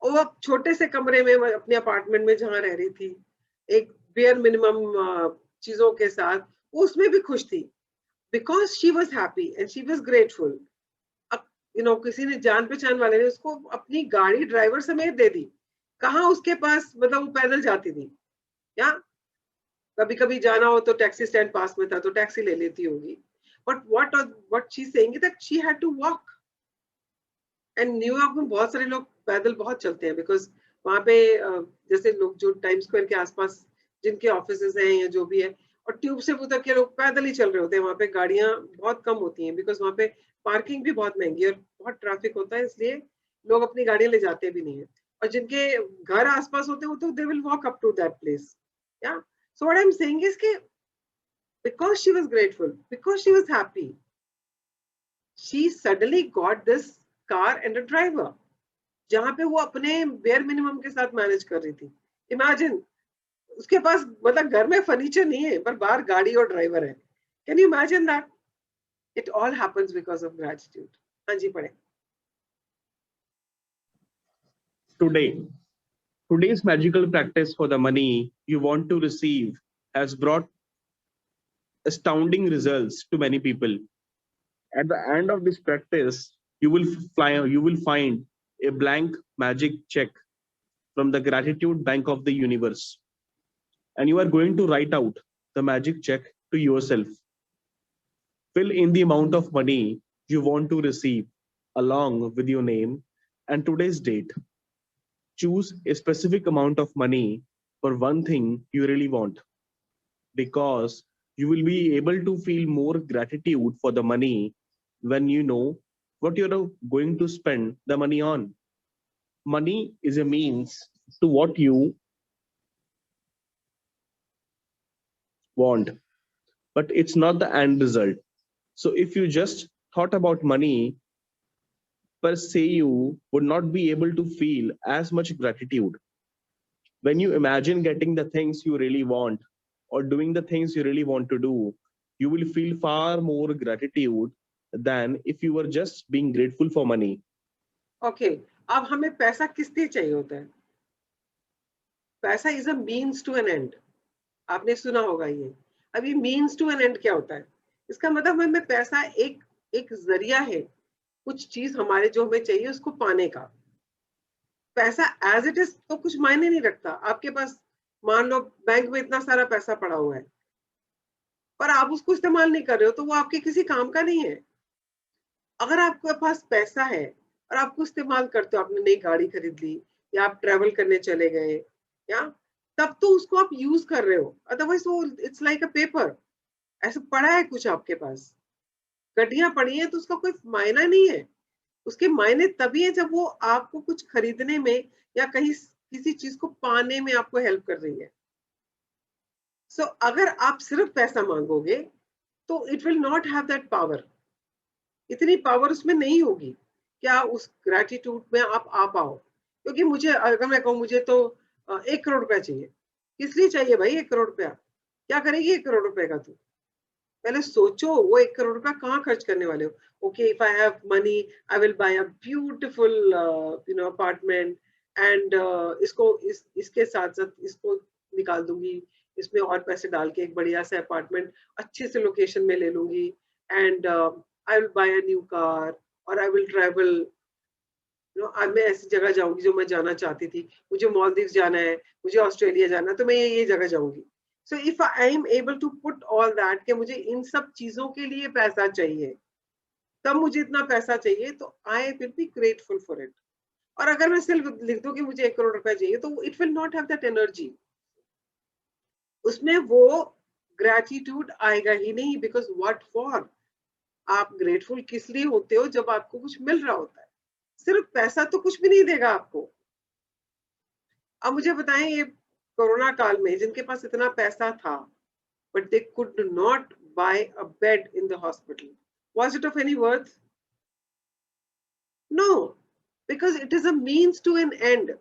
और वो छोटे से कमरे में अपने अपार्टमेंट में जहाँ रह रही थी, एक बेयर मिनिमम चीजों के साथ, उसमें भी खुश थी, because she was happy and she was grateful. अब किसी ने जान पहचान वाले ने उसको अपनी गाड़ी ड्राइवर समेत दे दी. कहाँ उसके पास, मतलब वो पैदल जाती थी, या कभी कभी जाना हो तो टैक्सी स्टैंड पास में था तो टैक्सी ले लेती होगी. But what she's saying is that she had to walk. And New York में बहुत सारे लोग पैदल बहुत चलते हैं, बिकॉज वहाँ पे जैसे लोग जो टाइम स्क्वायर के आसपास जिनके ऑफिसेज हैं या जो भी है, और ट्यूब से उतर के लोग पैदल ही चल रहे होते हैं. वहाँ पे गाड़ियां बहुत कम होती हैं, बिकॉज वहाँ पे पार्किंग भी बहुत महंगी है और बहुत ट्रैफिक होता है, इसलिए लोग अपनी गाड़ियां ले जाते भी नहीं है. और जिनके घर आसपास होते हैं तो they will walk up to that place. या so what I am saying is कि because she was grateful, because she was happy, she suddenly got this car and a driver, जहाँ पे वो अपने बेयर मिनिमम के साथ manage कर रही थी. इमेजिन, उसके पास मतलब घर में फर्नीचर नहीं है पर बाहर गाड़ी और ड्राइवर है. Can you imagine that? It all happens because of gratitude. हाँ जी, पढ़े. Today's magical practice for the money you want to receive has brought astounding results to many people. At the end of this practice, you will find a blank magic check from the gratitude bank of the universe. And you are going to write out the magic check to yourself. Fill in the amount of money you want to receive along with your name and today's date. Choose a specific amount of money for one thing you really want, because you will be able to feel more gratitude for the money when you know what you're going to spend the money on. Money is a means to what you want, but it's not the end result. So if you just thought about money per se, you would not be able to feel as much gratitude. When you imagine getting the things you really want or doing the things you really want to do, you will feel far more gratitude than if you were just being grateful for money. Okay, अब हमें पैसा किस लिए चाहिए होता है? पैसा is a means to an end. आपने सुना होगा ये. अभी मीन्स टू एन एंड क्या होता है? इसका मतलब हमें पैसा एक जरिया है कुछ चीज हमारे जो हमें चाहिए उसको पाने का. पैसा एज इट इज तो कुछ मायने नहीं रखता. आपके पास मान लो बैंक में इतना सारा पैसा पड़ा हुआ है, पर आप उसको इस्तेमाल नहीं कर रहे हो तो वो आपके किसी काम का नहीं है. अगर आपके पास पैसा है और आपको इस्तेमाल करते हो, आपने नई गाड़ी खरीद ली या आप ट्रेवल करने चले गए, या तब तो उसको आप यूज कर रहे हो. अदरवाइज वो इट्स लाइक अ पेपर. ऐसा पड़ा है कुछ आपके पास, गड्डियां पड़ी हैं, तो उसका कोई मायना नहीं है. उसके मायने तभी है जब वो आपको कुछ खरीदने में या कहीं किसी चीज को पाने में आपको हेल्प कर रही है. सो अगर आप सिर्फ पैसा मांगोगे तो it will not have that power. इतनी पावर उसमें नहीं होगी क्या उस ग्रेटिट्यूड में आप आ पाओ. क्योंकि मुझे, अगर मैं कहूँ मुझे तो 1 करोड़ रुपया चाहिए, किस लिए चाहिए भाई 1 करोड़ रुपया? क्या करेगी 1 करोड़ रुपए का? तू पहले सोचो वो 1 करोड़ रुपया कहाँ खर्च करने वाले हो. Okay, if I have money I will buy a beautiful apartment, and इसके साथ साथ इसको निकाल दूंगी, इसमें और पैसे डाल के एक बढ़िया सा अपार्टमेंट अच्छे से लोकेशन में ले लूंगी, and I will buy a new car, और आई विल ट्रैवल, आज मैं ऐसी जगह जाऊंगी जो मैं जाना चाहती थी, मुझे मालदीव जाना है, मुझे ऑस्ट्रेलिया जाना है, तो मैं ये जगह जाऊंगी. So if I am able to put all that कि मुझे इन सब चीजों के लिए पैसा चाहिए, तब मुझे इतना पैसा चाहिए, तो I will be grateful for it. और अगर मैं सिर्फ लिख दूं कि मुझे 1 करोड़ रुपए चाहिए, तो it will not have that energy, उसमें वो ग्रेटिट्यूड आएगा ही नहीं. बिकॉज व्हाट फॉर, आप ग्रेटफुल किस लिए होते हो? जब आपको कुछ मिल रहा होता है. सिर्फ पैसा तो कुछ भी नहीं देगा आपको. अब मुझे बताएं, ये कोरोना काल में जिनके पास इतना पैसा था, but they could not buy a bed in the hospital, was it of any worth? No, because it is a means to an end.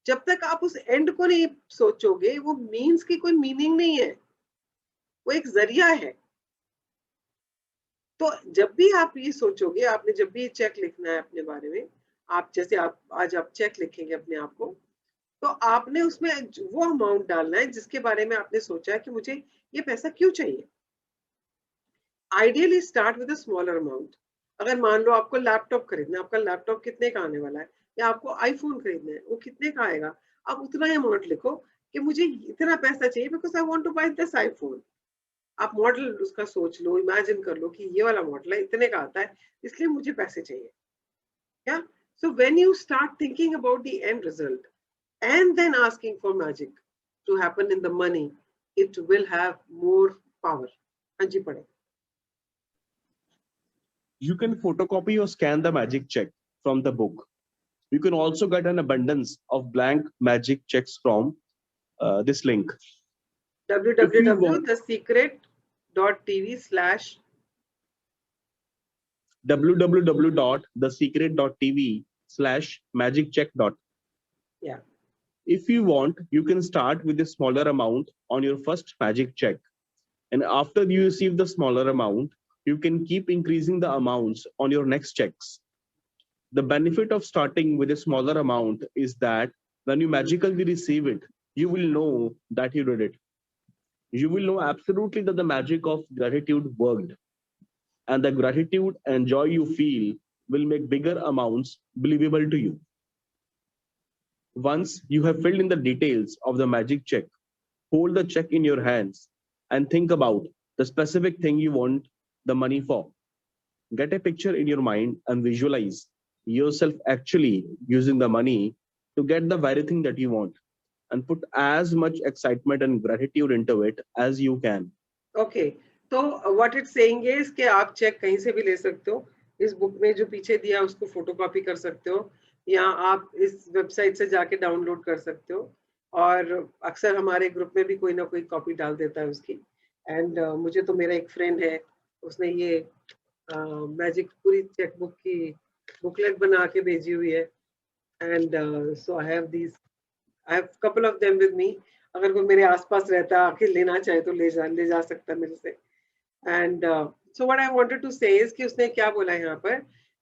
जब तक आप उस एंड को नहीं सोचोगे, वो मीन्स की कोई मीनिंग नहीं है, वो एक जरिया है. तो जब भी आप ये सोचोगे, आपने जब भी चेक लिखना है अपने बारे में, आप जैसे आप आज आप चेक लिखेंगे अपने आप को, तो आपने उसमें वो अमाउंट डालना है जिसके बारे में आपने सोचा है कि मुझे ये पैसा क्यों चाहिए. Ideally start with a smaller amount. अगर मान लो आपको लैपटॉप खरीदना है, आपका लैपटॉप कितने का आने वाला है, या आपको आईफोन खरीदना है, वो कितने का आएगा, आप उतना ही अमाउंट लिखो कि मुझे इतना पैसा चाहिए because I want to buy this iPhone. आप मॉडल उसका सोच लो, इमेजिन कर लो कि ये वाला मॉडल है, इतने का आता है, इसलिए मुझे पैसे चाहिए. क्या? So when you start thinking about the end result and then asking for magic to happen in the money, it will have more power. Anji pade. You can photocopy or scan the magic check from the book. You can also get an abundance of blank magic checks from this link. www.thesecret.tv/ www.thesecret.tv/magiccheck. Yeah. If you want, you can start with a smaller amount on your first magic check. And after you receive the smaller amount, you can keep increasing the amounts on your next checks. The benefit of starting with a smaller amount is that when you magically receive it, you will know that you did it. You will know absolutely that the magic of gratitude worked. And the gratitude and joy you feel will make bigger amounts believable to you. Once you have filled in the details of the magic check, hold the check in your hands and think about the specific thing you want the money for. Get a picture in your mind and visualize yourself actually using the money to get the very thing that you want, and put as much excitement and gratitude into it as you can. Okay. तो what it's saying is कि आप check कहीं से भी ले सकते हो. इस बुक में जो पीछे दिया उसको फोटोकॉपी कर सकते हो, या आप इस वेबसाइट से जाके डाउनलोड कर सकते हो. और अक्सर हमारे ग्रुप में भी कोई ना कोई कॉपी डाल देता है उसकी. एंड मुझे तो मेरा एक फ्रेंड है, उसने ये मैजिक पूरी चेक बुक की बुकलेट बना के भेजी हुई है. And so I have couple of them with me. अगर कोई मेरे आसपास रहता है, आके लेना चाहे तो ले जा सकता है मेरे से. And so what I wanted to say is कि उसने क्या बोला है यहाँ पर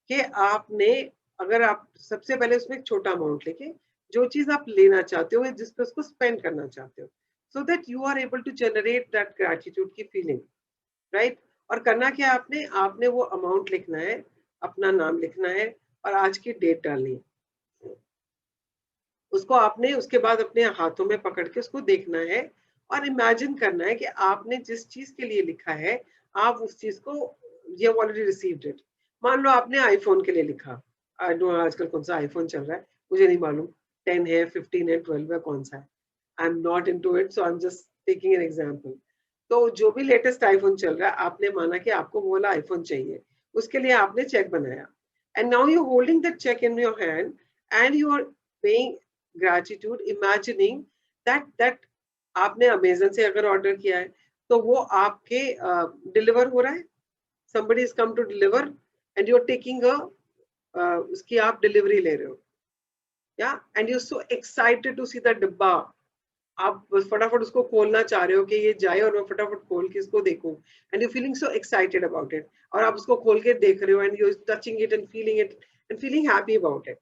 कि आपने, अगर आप सबसे पहले उसमें एक छोटा अमाउंट लेके जो चीज आप लेना चाहते हो, जिस पे उसको स्पेंड करना चाहते हो, so that you are able to generate that gratitude की फीलिंग, राइट. और करना क्या आपने वो अमाउंट लिखना है, अपना नाम लिखना है और आज की डेट डालनी है. उसको आपने उसके बाद अपने हाथों में पकड़ के उसको देखना है और इमेजिन करना है कि आपने जिस चीज के लिए लिखा है, आप उस चीज को, you have already received it. मान लो आपने आईफोन के लिए लिखा. आई डोंट नो आजकल कौन सा आईफोन चल रहा है, मुझे नहीं मालूम, 10 है, 15 है, 12 है, कौन सा है. I am not into it, so I am just taking an example. तो जो भी लेटेस्ट आईफोन चल रहा है, आपने माना कि आपको वो वाला आईफोन चाहिए, उसके लिए आपने चेक बनाया. And now you holding that cheque in your hand and you are paying gratitude, imagining that आपने अमेजन से अगर ऑर्डर किया है तो वो आपके डिलीवर हो रहा है. somebody is come to deliver and you're taking a उसकी आप डिलीवरी ले रहे हो, या and you so excited to see the डब्बा. आप फटाफट उसको खोलना चाह रहे हो कि ये जाए और मैं फटाफट खोल के इसको देखूं, and you feeling so excited about it. और आप उसको खोल के देख रहे हो and you touching it and feeling happy about it.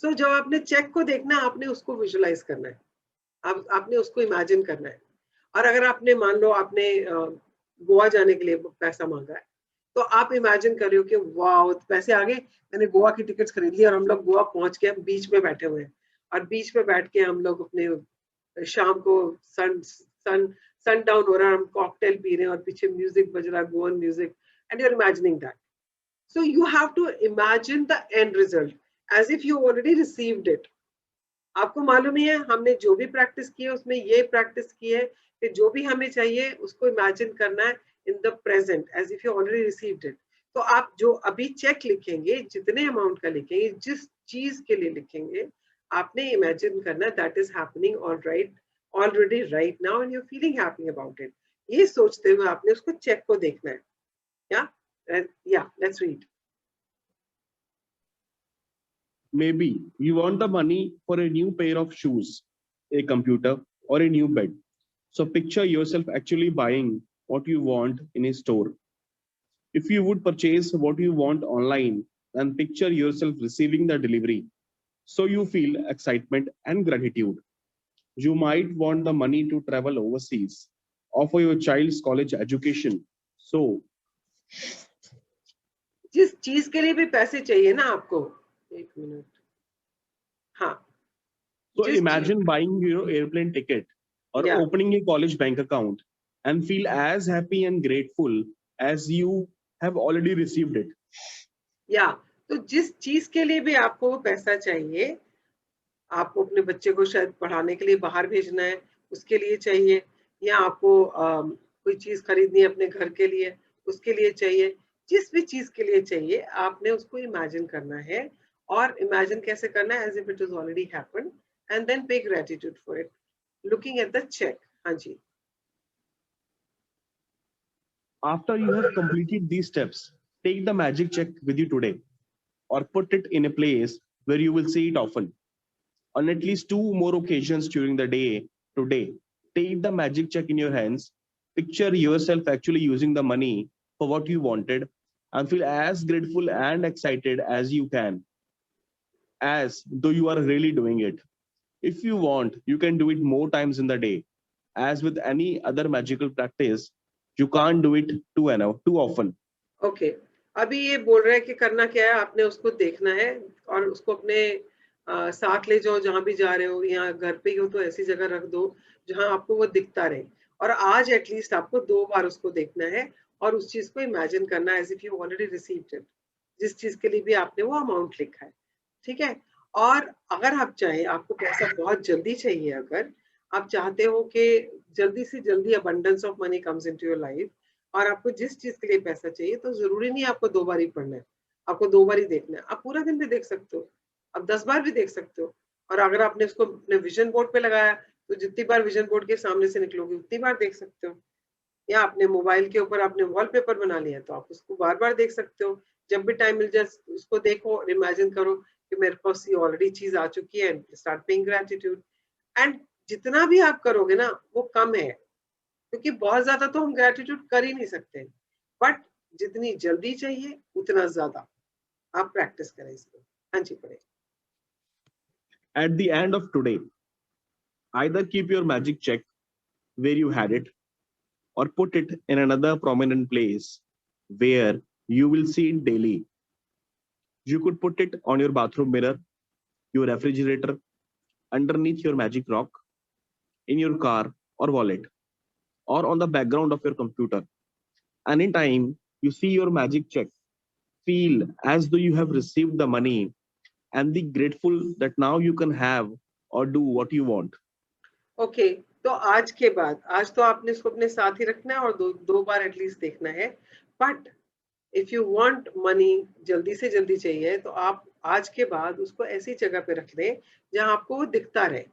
So जब आपने चेक को देखना, आपने उसको विजुअलाइज करना है. आपने उसको इमेजिन करना है। और अगर आपने मान लो आपने गोवा जाने के लिए पैसा मांगा है, तो आप इमेजिन कर रहे हो कि वाह पैसे आ गए, मैंने गोवा की टिकट्स खरीद ली और हम लोग गोवा पहुंच के बीच में बैठे हुए हैं, और बीच पे बैठ के हम लोग अपने शाम को सन डाउन हो रहा है, हम कॉकटेल पी रहे हैं और पीछे म्यूजिक बज रहा है, Goan music, and you are imagining that. So you have to imagine the end result as if you already received it. आपको मालूम ही है हमने जो भी प्रैक्टिस की है उसमें ये प्रैक्टिस की है कि जो भी हमें चाहिए उसको इमेजिन करना है in the present as if you already received it. तो आप जो अभी चेक लिखेंगे, जितने अमाउंट का लिखेंगे, जिस चीज के लिए लिखेंगे, आपने इमेजिन करना that is happening already right now and you are feeling happy about it. ये सोचते हुए आपने उसको चेक को देखना है. Yeah, let's read. Maybe you want the money for a new pair of shoes, a computer, or a new bed. So picture yourself actually buying what you want in a store. If you would purchase what you want online, then picture yourself receiving the delivery. So you feel excitement and gratitude. You might want the money to travel overseas or for your child's college education. So जिस चीज के लिए भी पैसे चाहिए ना आपको, एक मिनट, हाँ. So imagine buying your airplane ticket or opening a college bank account and feel as happy and grateful as you have already received it. Yeah, तो जिस चीज के लिए भी आपको वो पैसा चाहिए, आपको अपने बच्चे को शायद पढ़ाने के लिए बाहर भेजना है, उसके लिए चाहिए, या आपको कोई चीज खरीदनी है अपने घर के लिए, उसके लिए चाहिए, जिस भी चीज के लिए चाहिए आपने उसको इमेजिन करना है. और इमेजिन कैसे करना है? As if it is already happened and then pay gratitude for it looking at the check. हाँ जी. After you have completed these steps, take the magic check with you today or put it in a place where you will see it often. On at least 2 more occasions during the day today, take the magic check in your hands, picture yourself actually using the money for what you wanted, and feel as grateful and excited as you can, as though you are really doing it. If you want, you can do it more times in the day. As with any other magical practice, you can't do it too often. Okay. अभी ये बोल रहा है कि करना क्या है, आपने उसको देखना है और उसको अपने साथ ले जाओ, जहां भी जा रहे हो, या घर पे ही हो तो ऐसी जगह रख दो जहां आपको वो दिखता रहे. और आज एटलीस्ट आपको 2 बार उसको देखना है और उस चीज को इमेजिन करना है as if you already received it, जिस चीज के लिए भी आपने वो अमाउंट लिखा है. ठीक है. और अगर आप चाहें, आपको पैसा बहुत जल्दी चाहिए, अगर आप चाहते हो कि जल्दी से जल्दी abundance of money comes into your life, और आपको जिस चीज के लिए पैसा चाहिए, तो जरूरी नहीं आपको 2 बार ही पढ़ना है, आपको 2 बार ही देखना है. आप पूरा दिन भी देख सकते हो, आप 10 बार भी देख सकते हो. और अगर आपने उसको अपने विजन बोर्ड पे लगाया, तो जितनी बार विजन बोर्ड के सामने से निकलोगे उतनी बार देख सकते हो. या अपने मोबाइल के ऊपर आपने वॉलपेपर बना लिया, तो आप उसको बार बार देख सकते हो. जब भी टाइम मिल जाए उसको देखो और इमेजिन करो कि मेरे पास ये ऑलरेडी चीज आ चुकी है, स्टार्ट पेइंग ग्रैटिट्यूड. एंड जितना भी आप करोगे ना वो कम है, क्योंकि बहुत ज्यादा तो हम ग्रैटिट्यूड कर ही नहीं सकते, बट जितनी जल्दी चाहिए उतना ज्यादा आप प्रैक्टिस करें इसको. हाँ जी, पढ़े. At the end of today, either keep your magic check where you had it or put it in another prominent place where you will see it daily. You could put it on your bathroom mirror, your refrigerator, underneath your magic rock, in your car or wallet, or on the background of your computer. Anytime you see your magic check, feel as though you have received the money and be grateful that now you can have or do what you want. Okay, तो आज के बाद, आज तो आपने इसको अपने साथ ही रखना है और 2 बार एटलीस्ट देखना है. But if you want money जल्दी से जल्दी चाहिए, तो आप आज के बाद उसको ऐसी जगह पे रख दें जहां आपको वो दिखता रहे.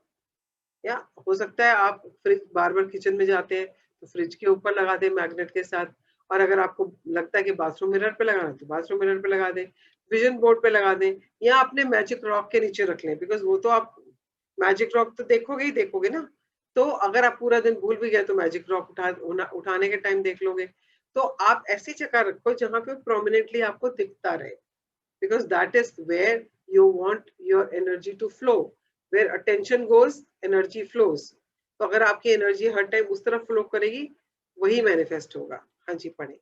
या हो सकता है आप फ्रिज, बार बार किचन में जाते हैं तो फ्रिज के ऊपर लगा दें मैग्नेट के साथ, और अगर आपको लगता है कि बाथरूम मिरर पे लगाना है तो बाथरूम मिरर पे लगा दें, विजन बोर्ड पे लगा दें, या अपने मैजिक रॉक के नीचे रख लें, बिकॉज वो तो आप मैजिक रॉक तो देखोगे ही देखोगे ना. तो अगर आप पूरा दिन भूल भी गए तो मैजिक रॉक उठाने के टाइम देख लोगे. तो आप ऐसी जगह रखो जहां पे प्रोमिनेंटली आपको दिखता रहे, because that is where you want your energy to flow. Where attention goes, energy flows. तो अगर आपकी एनर्जी हर टाइम उस तरफ फ्लो करेगी, वही मैनिफेस्ट होगा। हाँ जी, पढ़े।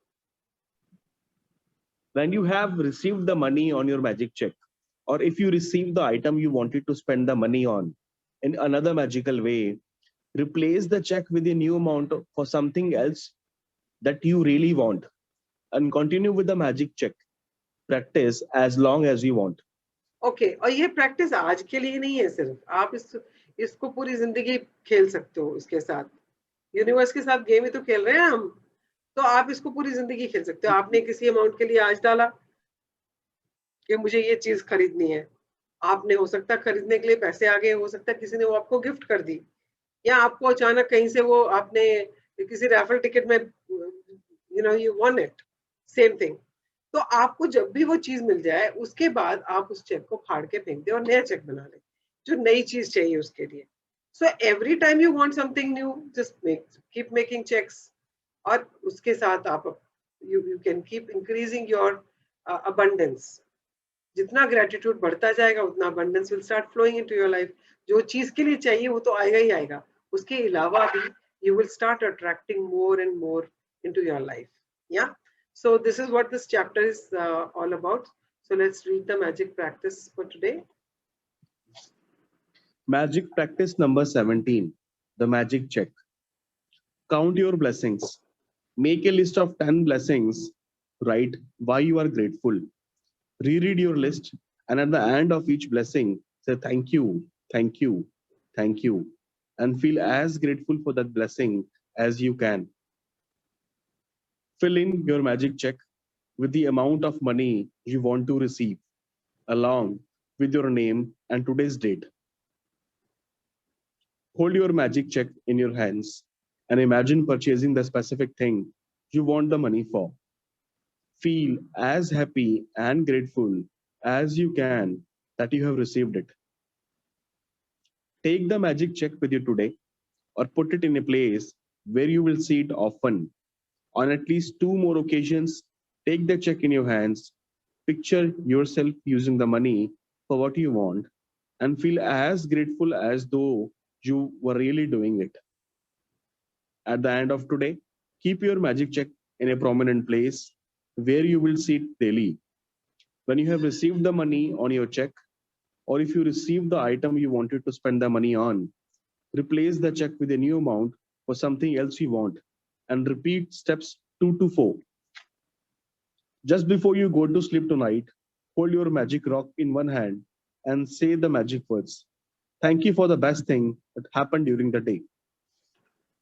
When you have received the money on your magic check, or if you receive the item you wanted to spend the money on in another magical way, replace the check with a new amount for something else that you really want, and continue with the magic check practice as long as you want. Okay, और ये practice आज के लिए नहीं है सिर्फ, आप इसको पूरी जिंदगी खेल सकते हो इसके साथ। यूनिवर्स के साथ गेम ही तो खेल रहे हैं हम, तो आप इसको पूरी जिंदगी खेल सकते हो। आपने किसी अमाउंट के लिए आज डाला कि मुझे ये चीज खरीदनी है, आपने हो सकता है खरीदने के लिए पैसे आ गए, हो सकता है किसी ने वो आपको गिफ्ट कर दी, या आपको अचानक कहीं से वो आपने किसी रैफल टिकट में you won it, same thing. तो आपको जब भी वो चीज मिल जाए उसके बाद आप उस चेक को फाड़ के फेंक दे और नया चेक बना ले, जो नई चीज चाहिए उसके लिए। So every time you want something new, just keep making cheques, और उसके साथ आप you can keep increasing your abundance. जितना ग्रेटिट्यूड बढ़ता जाएगा उतना abundance will start flowing into your life. जो चीज के लिए चाहिए वो तो आएगा ही आएगा, उसके अलावा भी you will start attracting more and more into your life. Yeah, so this is what this chapter is all about. So let's read the magic practice for today. Magic practice number 17, the magic check. Count your blessings. Make a list of 10 blessings. Write why you are grateful. Reread your list, and at the end of each blessing, say thank you, thank you, thank you, and feel as grateful for that blessing as you can. Fill in your magic check with the amount of money you want to receive, along with your name and today's date. Hold your magic check in your hands and imagine purchasing the specific thing you want the money for. Feel as happy and grateful as you can that you have received it. Take the magic check with you today, or put it in a place where you will see it often. On at least 2 more occasions, take the check in your hands, picture yourself using the money for what you want, and feel as grateful as though you were really doing it. At the end of today, keep your magic check in a prominent place where you will see it daily. When you have received the money on your check, or if you receive the item you wanted to spend the money on, replace the check with a new amount for something else you want, and repeat steps 2 to 4. Just before you go to sleep tonight, hold your magic rock in one hand and say the magic words. Thank you for the best thing that happened during the day.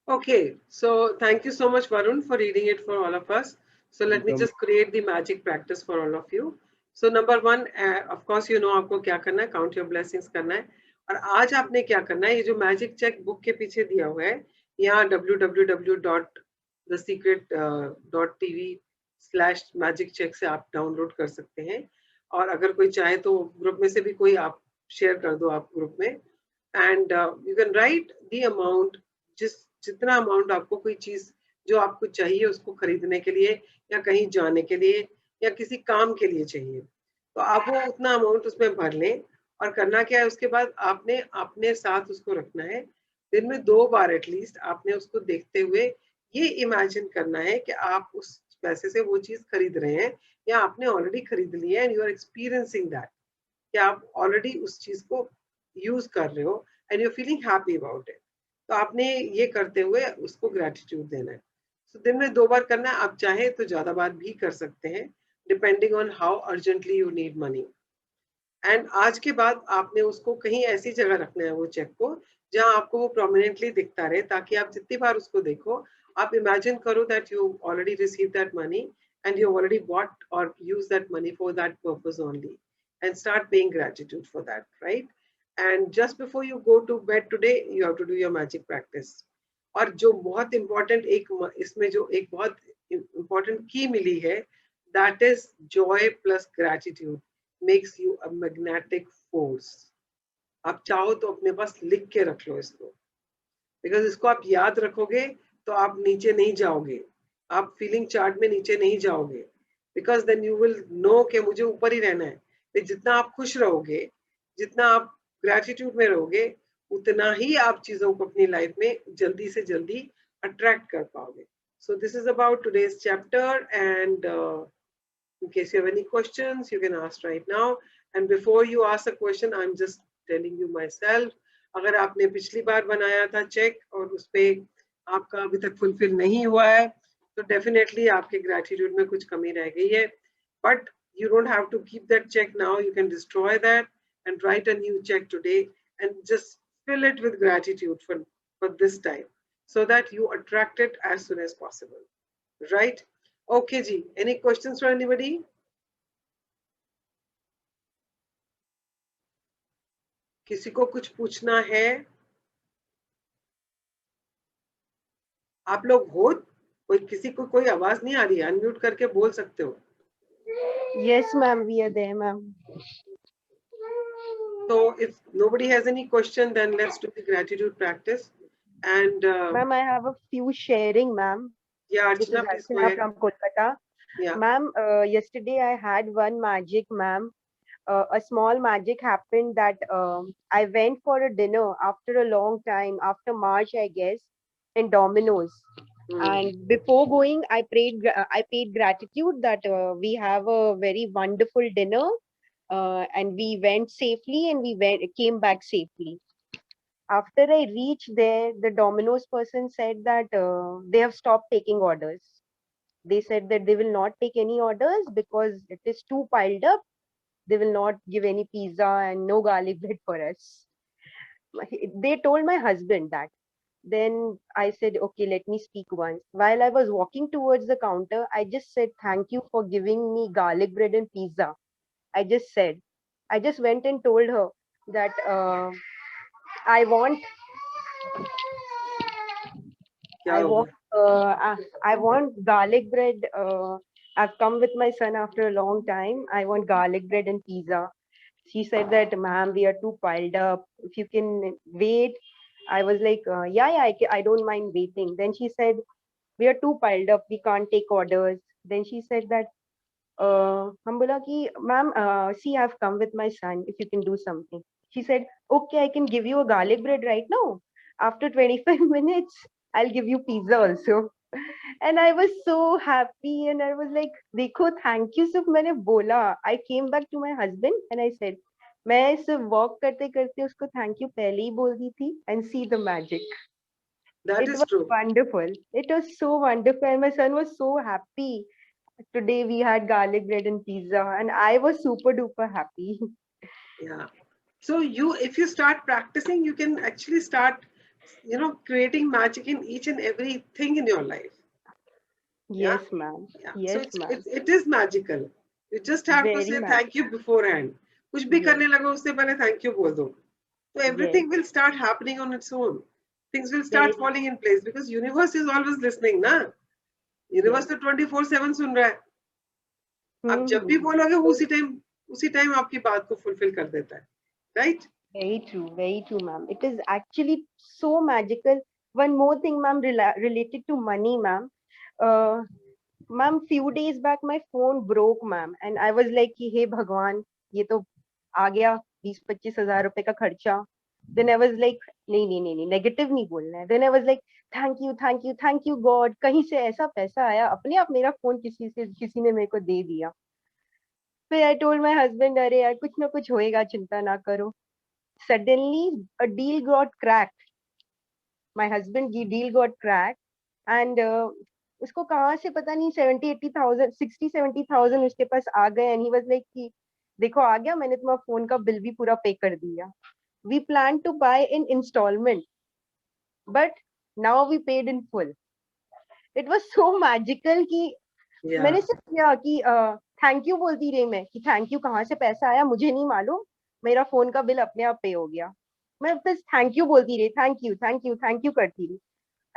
Okay, so thank you so much, Varun, for reading it for all of us. So let me just create the magic practice for all of you. So number 1, of course you know आपको क्या करना है, count your blessings करना है। और आज आपने क्या करना है, ये जो मैजिक चेक बुक के पीछे दिया हुआ है, यहाँ www.thesecret.tv/magic-check से आप डाउनलोड कर सकते हैं। और अगर कोई चाहे तो ग्रुप में से भी कोई आप शेयर कर दो आप ग्रुप में, and you can write the amount, जितना अमाउंट आपको कोई चीज जो आपको चाहिए उसको खरीदने के लिए या कहीं जाने के लिए या किसी काम के लिए चाहिए, तो आप वो उतना अमाउंट उसमें भर लें। और करना क्या है, उसके बाद आपने अपने साथ उसको रखना है। दिन में 2 बार एटलीस्ट आपने उसको देखते हुए ये इमेजिन करना है कि आप उस पैसे से वो चीज खरीद रहे हैं या आपने ऑलरेडी खरीद ली है, and you are experiencing that, कि आप ऑलरेडी उस चीज को यूज कर रहे हो and you are feeling happy about it. तो आपने ये करते हुए उसको ग्रेटिट्यूड देना है। तो दिन में 2 बार करना है, आप चाहे तो ज्यादा बार भी कर सकते हैं, depending on how urgently you need money. And आज के बाद आपने उसको कहीं ऐसी जगह रखना है वो चेक को जहां आपको वो प्रोमिनेंटली दिखता रहे, ताकि आप जितनी बार उसको देखो आप इमेजिन करो that you already receive that money and you already bought और use that money for that purpose only, and start paying gratitude for that, right? And just before you go to bed today you have to do your magic practice. और जो बहुत important इसमें जो एक बहुत important की मिली है, that is Joy plus gratitude makes you a magnetic force. आप चाहो तो अपने पास लिख के रख लो इसको, बिकॉज इसको आप याद रखोगे तो आप नीचे नहीं जाओगे, आप फीलिंग चार्ट में नीचे नहीं जाओगे, because then you will know कि मुझे ऊपर ही रहना है। जितना आप खुश रहोगे, जितना आप ग्रेटिट्यूड में रहोगे, उतना ही आप चीजों को अपनी लाइफ में जल्दी से जल्दी अट्रैक्ट कर पाओगे. So this is about today's chapter, and in case you have any questions, you can ask right now. And before you ask a question, I'm just telling you myself, अगर आपने पिछली बार बनाया था चेक और उस पे आपका अभी तक फुलफिल नहीं हुआ है, तो डेफिनेटली आपके ग्रेटिट्यूड में कुछ कमी रह गई है. But you don't have to keep that check now. You can destroy that and write a new check today and just fill it with gratitude for this time, so that you attract it as soon as possible. Right? Okay, ji. Any questions for anybody? किसी को कुछ पूछना है? आप लोग हो? कोई किसी को कोई आवाज नहीं आ रही है, अनम्यूट करके बोल सकते हो. Yes, ma'am, we are there, ma'am. So if nobody has any question, then let's do the gratitude practice. And Ma'am, I have a few sharing, ma'am. yeah, This is Archana, please go Archana ahead. from Kolkata. Yeah. Ma'am, yesterday I had one magic, ma'am. A small magic happened that I went for a dinner after a long time, after March, I guess, in Domino's. And before going, I paid gratitude that we have a very wonderful dinner, and we went safely and came back safely. After I reached there, the Domino's person said that they have stopped taking orders. They said that they will not take any orders because it is too piled up. They will not give any pizza and no garlic bread for us. They told my husband that. Then I said, okay, let me speak once. While I was walking towards the counter, I just said, thank you for giving me garlic bread and pizza. I just went and told her that I want garlic bread. I've come with my son after a long time. I want garlic bread and pizza. She said that, ma'am, we are too piled up. If you can wait. I was like, yeah, I don't mind waiting. Then she said, we are too piled up. We can't take orders. Then she said that, हम बोला कि, ma'am, see, I've come with my son. If you can do something. She said, okay, I can give you a garlic bread right now. After 25 minutes, I'll give you pizza also. And I was so happy, and I was like, देखो, thank you. सिर्फ मैंने बोला. I came back to my husband and I said, मैं सिर्फ walk करते करते उसको thank you पहले ही बोल दी थी, and see the magic. That is true. Wonderful. It was so wonderful, and my son was so happy. Today we had garlic bread and pizza, and I was super duper happy. Yeah. So if you start practicing, you can actually start, creating magic in each and every thing in your life. Yes, ma'am. Yeah. Yes, So ma'am. it is magical. You just have to say thank you beforehand. कुछ भी करने लगा उससे पहले thank you बोल दो. So everything will start happening on its own. Things will start falling in place because universe is always listening, ना? Universe तो 24/7 सुन रहा है. आप जब भी बोलोगे उसी टाइम आपकी बात को fulfill कर देता है. Right? Very true, ma'am. It is actually so magical. One more thing, ma'am, related to money, ma'am. Ma'am, few days back my phone broke, ma'am, and I was like, hey Bhagwan, ये तो आ गया 20-25 हजार रुपए का खर्चा. Then I was like, नहीं, negative नहीं बोलना है. Then I was like, thank you God. कहीं से ऐसा पैसा आया, अपने आप मेरा फोन किसी ने मेरे को दे दिया. फिर I told my husband, अरे यार कुछ ना कुछ होएगा, चिंता ना करो. Suddenly a deal got cracked. My husband deal got cracked, and उसको कहाँ से पता नहीं 70,000, 60,000-70,000 उसके पास आ गए, and he was like कि देखो आ गया, मैंने तुम्हारा फोन का बिल भी पूरा पे कर दिया. We planned to buy in installment, but now we paid in full. It was so magical कि मैंने सिर्फ किया कि थैंक यू बोलती रही मैं कि थैंक यू कहाँ से पैसा आया मुझे नहीं मालूम, मेरा फोन का बिल अपने आप पे हो गया. मैं बस थैंक यू बोलती रही, थैंक यू करती रही.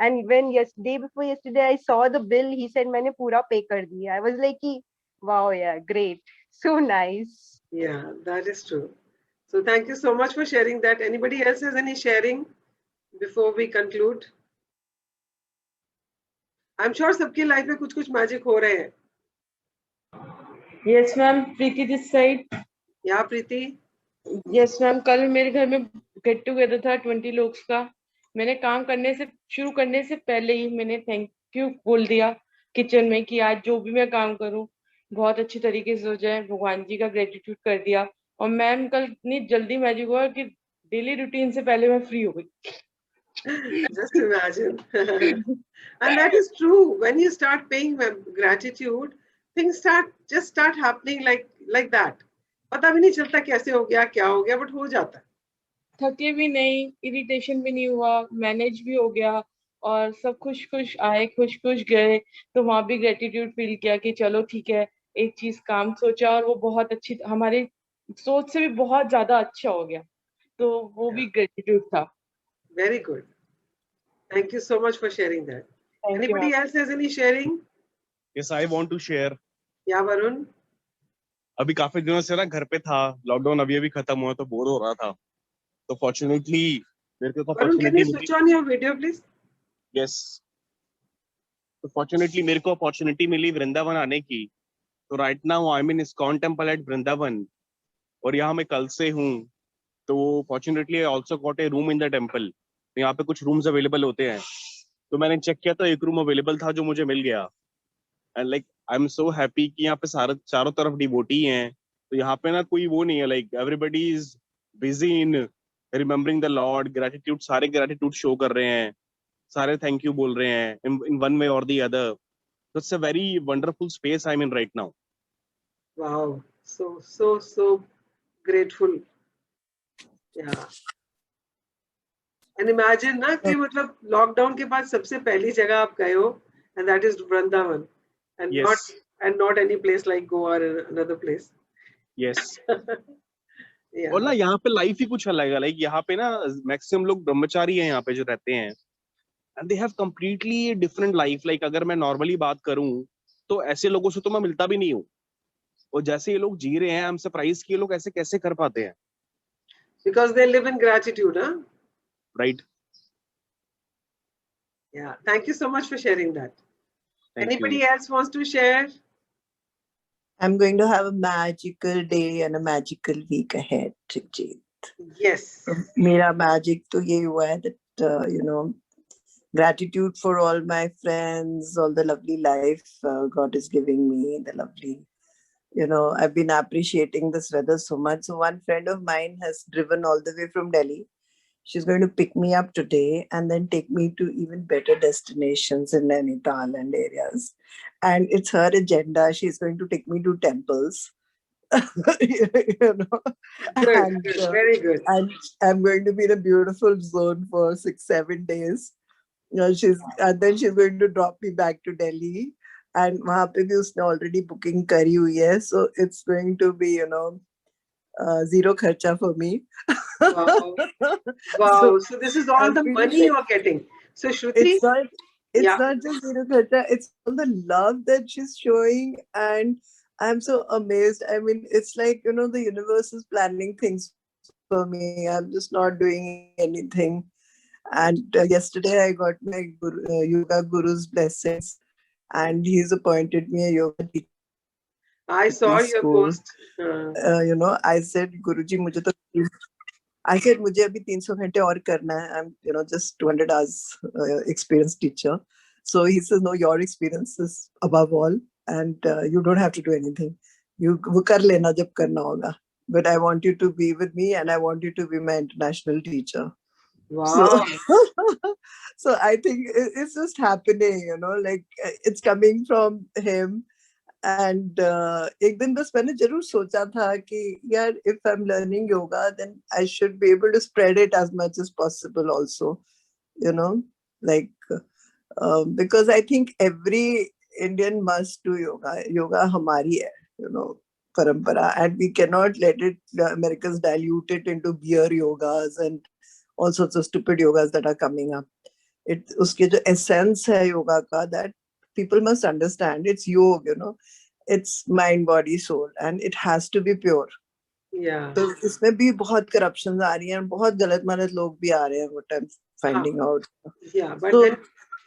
And when day before yesterday I saw the bill, he said मैंने पूरा पे कर दिया. I was like कि wow, yeah, great, so nice. Yeah, that is true. So thank you so much for sharing that. Anybody else has any sharing before we conclude? I'm sure सबकी life में कुछ magic हो रहे हैं. Yes, ma'am. Preeti this side. Yeah, Preeti. Yes, ma'am. कल मेरे घर में गेट टुगेदर था 20 लोग का। मैंने काम शुरू करने से पहले ही मैंने थैंक यू बोल दिया किचन में कि आज जो भी मैं काम करूं बहुत अच्छी तरीके से हो जाए, भगवान जी का ग्रेटिट्यूड कर दिया। और मैम कल इतनी जल्दी मैजिक हुआ कि डेली रूटीन से पहले मैं फ्री हो गई। Just imagine. And that is true. When you start paying gratitude, things start happening like that. पता भी नहीं चलता कैसे हो गया, क्या हो गया, but हो जाता है. थके भी नहीं, इरिटेशन भी नहीं हुआ, मैनेज भी हो गया और सब खुश खुश आए, खुश खुश गए। तो वहां भी ग्रेटिट्यूड फील किया कि चलो ठीक है, एक चीज काम सोचा और वो बहुत अच्छी, हमारे सोच से भी बहुत ज्यादा अच्छा हो गया। तो वो भी ग्रेटिट्यूड था। Very good. Thank you so much for sharing that. Thank you, Anybody else has any sharing? Yes, I want to share. Yeah, Varun. अभी काफी दिनों से ना घर पे था, लॉकडाउन अभी खत्म हुआ तो बोर हो रहा था। तो फॉर्चुनेटली मेरे को Varun, can you switch on your video, please? Yes, तो फॉर्चुनेटली मेरे को अपॉर्चुनिटी मिली वृंदावन आने की। तो right now I mean ISKCON temple at Vrindavan, और यहाँ मैं कल से हूँ। तो fortunately I also got a room in the temple. यहाँ पे कुछ रूम्स अवेलेबल होते हैं, तो मैंने चेक किया तो एक रूम अवेलेबल था जो मुझे मिल गया। And like I am so happy कि यहाँ पे चारों तरफ डिवोटी हैं। तो यहाँ पे ना कोई वो नहीं है, like everybody is busy in remembering the Lord, gratitude, सारे ग्रेटिट्यूड शो कर रहे हैं, सारे थैंक यू बोल रहे हैं इन वन वे और the other. So it's a very wonderful space I'm in right now. Wow, so grateful. Yeah. And imagine ना कि मतलब लॉकडाउन के बाद सबसे पहली जगह आप गए हो, and that is Vrindavan, and Yes. not any place like Goa or another place. Yes. Yeah. और ना यहाँ पे लाइफ ही कुछ अलग है। लाइक यहाँ पे ना मैक्सिमम लोग ब्रह्मचारी हैं यहाँ पे जो रहते हैं, and they have completely different life. Like अगर मैं नॉर्मली बात करूं तो ऐसे लोगों से तो मैं मिलता भी नहीं हूँ, और जैसे ये लोग जी रहे हैं आई एम सरप्राइज कि ये लोग ऐसे कैसे कर पाते हैं। Because they live in gratitude, huh? Right. Yeah. Thank you so much for sharing that. Thank Anybody you. else wants to share? I'm going to have a magical day and a magical week ahead, Jit. Yes. मेरा magic तो ये हुआ है that you know, gratitude for all my friends, all the lovely life God is giving me, the lovely, you know, I've been appreciating this weather so much. So one friend of mine has driven all the way from Delhi. She's going to pick me up today and then take me to even better destinations in Nainital and areas. And it's her agenda. She's going to take me to temples. You know, Good, and, good, very good. and I'm going to be in a beautiful zone for 6-7 days. You know, and then she's going to drop me back to Delhi. And वहाँ पे भी उसने already booking करी हुई है. So it's going to be, you know, zero kharcha for me. Wow. Wow. So this is all the money you are getting. So Shruti, It's not just zero kharcha, it's all the love that she's showing, and I'm so amazed. I mean, it's like, you know, the universe is planning things for me. I'm just not doing anything. And yesterday I got my yoga guru's blessings, and he's appointed me a yoga teacher. I saw your post. You know, I said, Guruji, I said, मुझे अभी 300 घंटे और करना है. I'm, you know, just 200 hours experienced teacher. So he says, no, your experience is above all, and you don't have to do anything. You वो कर लेना जब करना होगा. But I want you to be with me, and I want you to be my international teacher. Wow. So I think it's just happening, you know, like it's coming from him. And एक दिन बस मैंने जरूर सोचा था कि यार, if I'm learning yoga, then I should be able to spread it as much as possible also, you know, like because I think every Indian must do yoga. Yoga हमारी है, you know, parampara, and we cannot let it, the Americans dilute it into beer yogas and all sorts of stupid yogas that are coming up. उसके जो essence है yoga का, that people must understand. It's yoga, you know, it's mind, body, soul, and it has to be pure. Yeah. तो इसमें भी बहुत corruptions आ रही हैं, बहुत गलत लोग भी आ रहे हैं, what I'm finding out. Yeah, but So, then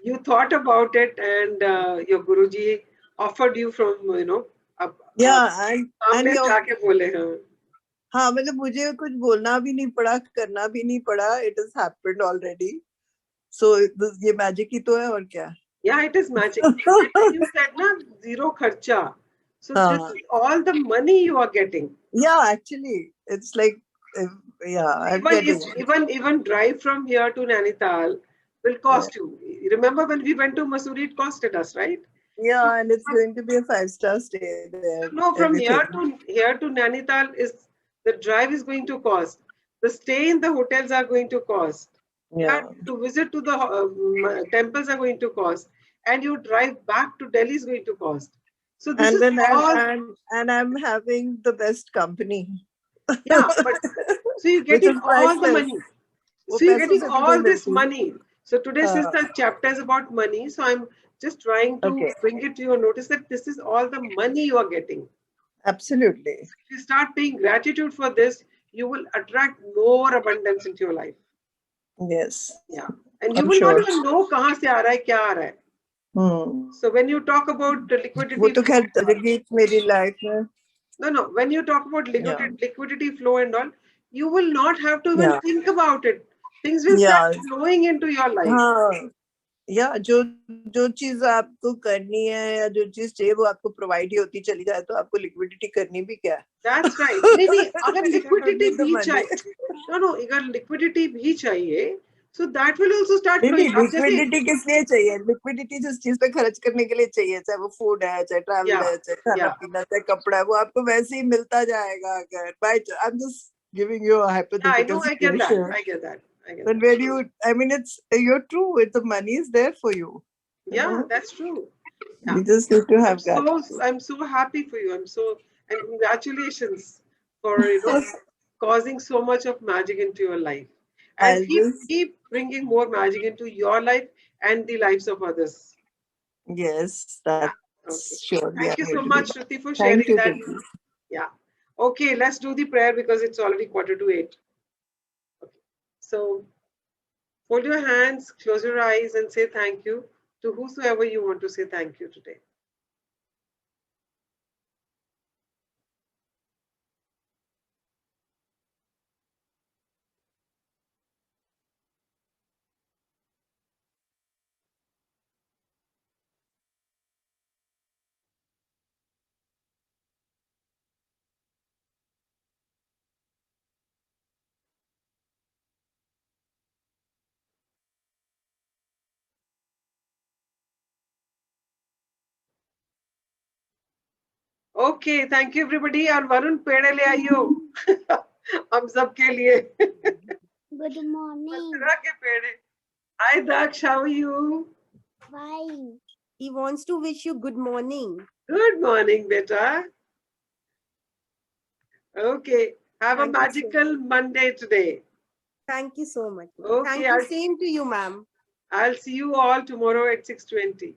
you thought about it, and your Guruji offered you from, you know, yeah, and सामने your, जाके बोले, हाँ. हाँ मतलब मुझे कुछ बोलना भी नहीं पड़ा, करना भी नहीं पड़ा. It has happened already. So ये magic ही तो है और क्या. Yeah, it is magic. And you said na zero kharcha. So this हाँ. is all the money you are getting. Yeah, actually, it's like, yeah, I'm getting it. Even drive from here to Nainital will cost you. Remember when we went to Mussoorie, it costed us, right? Yeah, and it's going to be a 5-star stay there. No, from Everything. here to Nainital is the drive is going to cost. The stay in the hotels are going to cost. Yeah. And to visit to the temples are going to cost. And you drive back to Delhi is going to cost. So this And is then all. and I'm having the best company. Yeah, but so you're Which getting is all the priceless. money. वो So you're पैसों getting से भी all नहीं this मिलती. money. So today, since हाँ. the chapter is about money, so I'm just trying to Okay. bring it to your notice that this is all the money you are getting. Absolutely. If you start paying gratitude for this, you will attract more abundance into your life. Yes. Yeah. And you I'm will not sure. even know कहाँ से आ रहा है, क्या आ रहा है. So when you talk about the liquidity वो तो flow, खैर रही मेरी लाइफ में. no, when you talk about Yeah. liquidity flow and all, you will not have to even Yeah. think about it. Things will Yeah. start flowing into your life. हाँ. या जो चीज आपको करनी है या जो चीज चाहिए वो आपको प्रोवाइड ही होती चली जाए, तो आपको लिक्विडिटी करनी भी क्या है. That's right. नहीं अगर liquidity भी चाहिए, no अगर liquidity भी चाहिए, so that will also start flowing. नहीं लिक्विडिटी किस लिए चाहिए? लिक्विडिटी जिस चीज पे खर्च करने के लिए चाहिए, चाहे वो फूड है, चाहे ट्रैवल है, चाहे खाना पीना, चाहे कपड़ा है, वो आपको वैसे ही मिलता जाएगा. अगर I'm just giving you a hypothetical situation. I get that. But where you're true. The money is there for you. Yeah, that's true. Yeah. You just need to have that. I'm so happy for you. And congratulations for causing so much of magic into your life. And keep bringing more magic into your life and the lives of others. Yes, that's sure. Thank you so much, Shruti, for sharing that. Yeah. Okay, let's do the prayer because it's already 7:45. Okay. So fold your hands, close your eyes, and say thank you to whosoever you want to say thank you today. Okay, thank you everybody. और वरुण पेड़े ले आइयो हम सब के लिए. Good morning. Mathura के पेड़े. Hi Daksh, how are you? Fine. He wants to wish you good morning. Good morning, beta. Okay, have a magical Monday today. Thank you so much. Okay, Thank you. Same to you, ma'am. I'll see you all tomorrow at 6:20.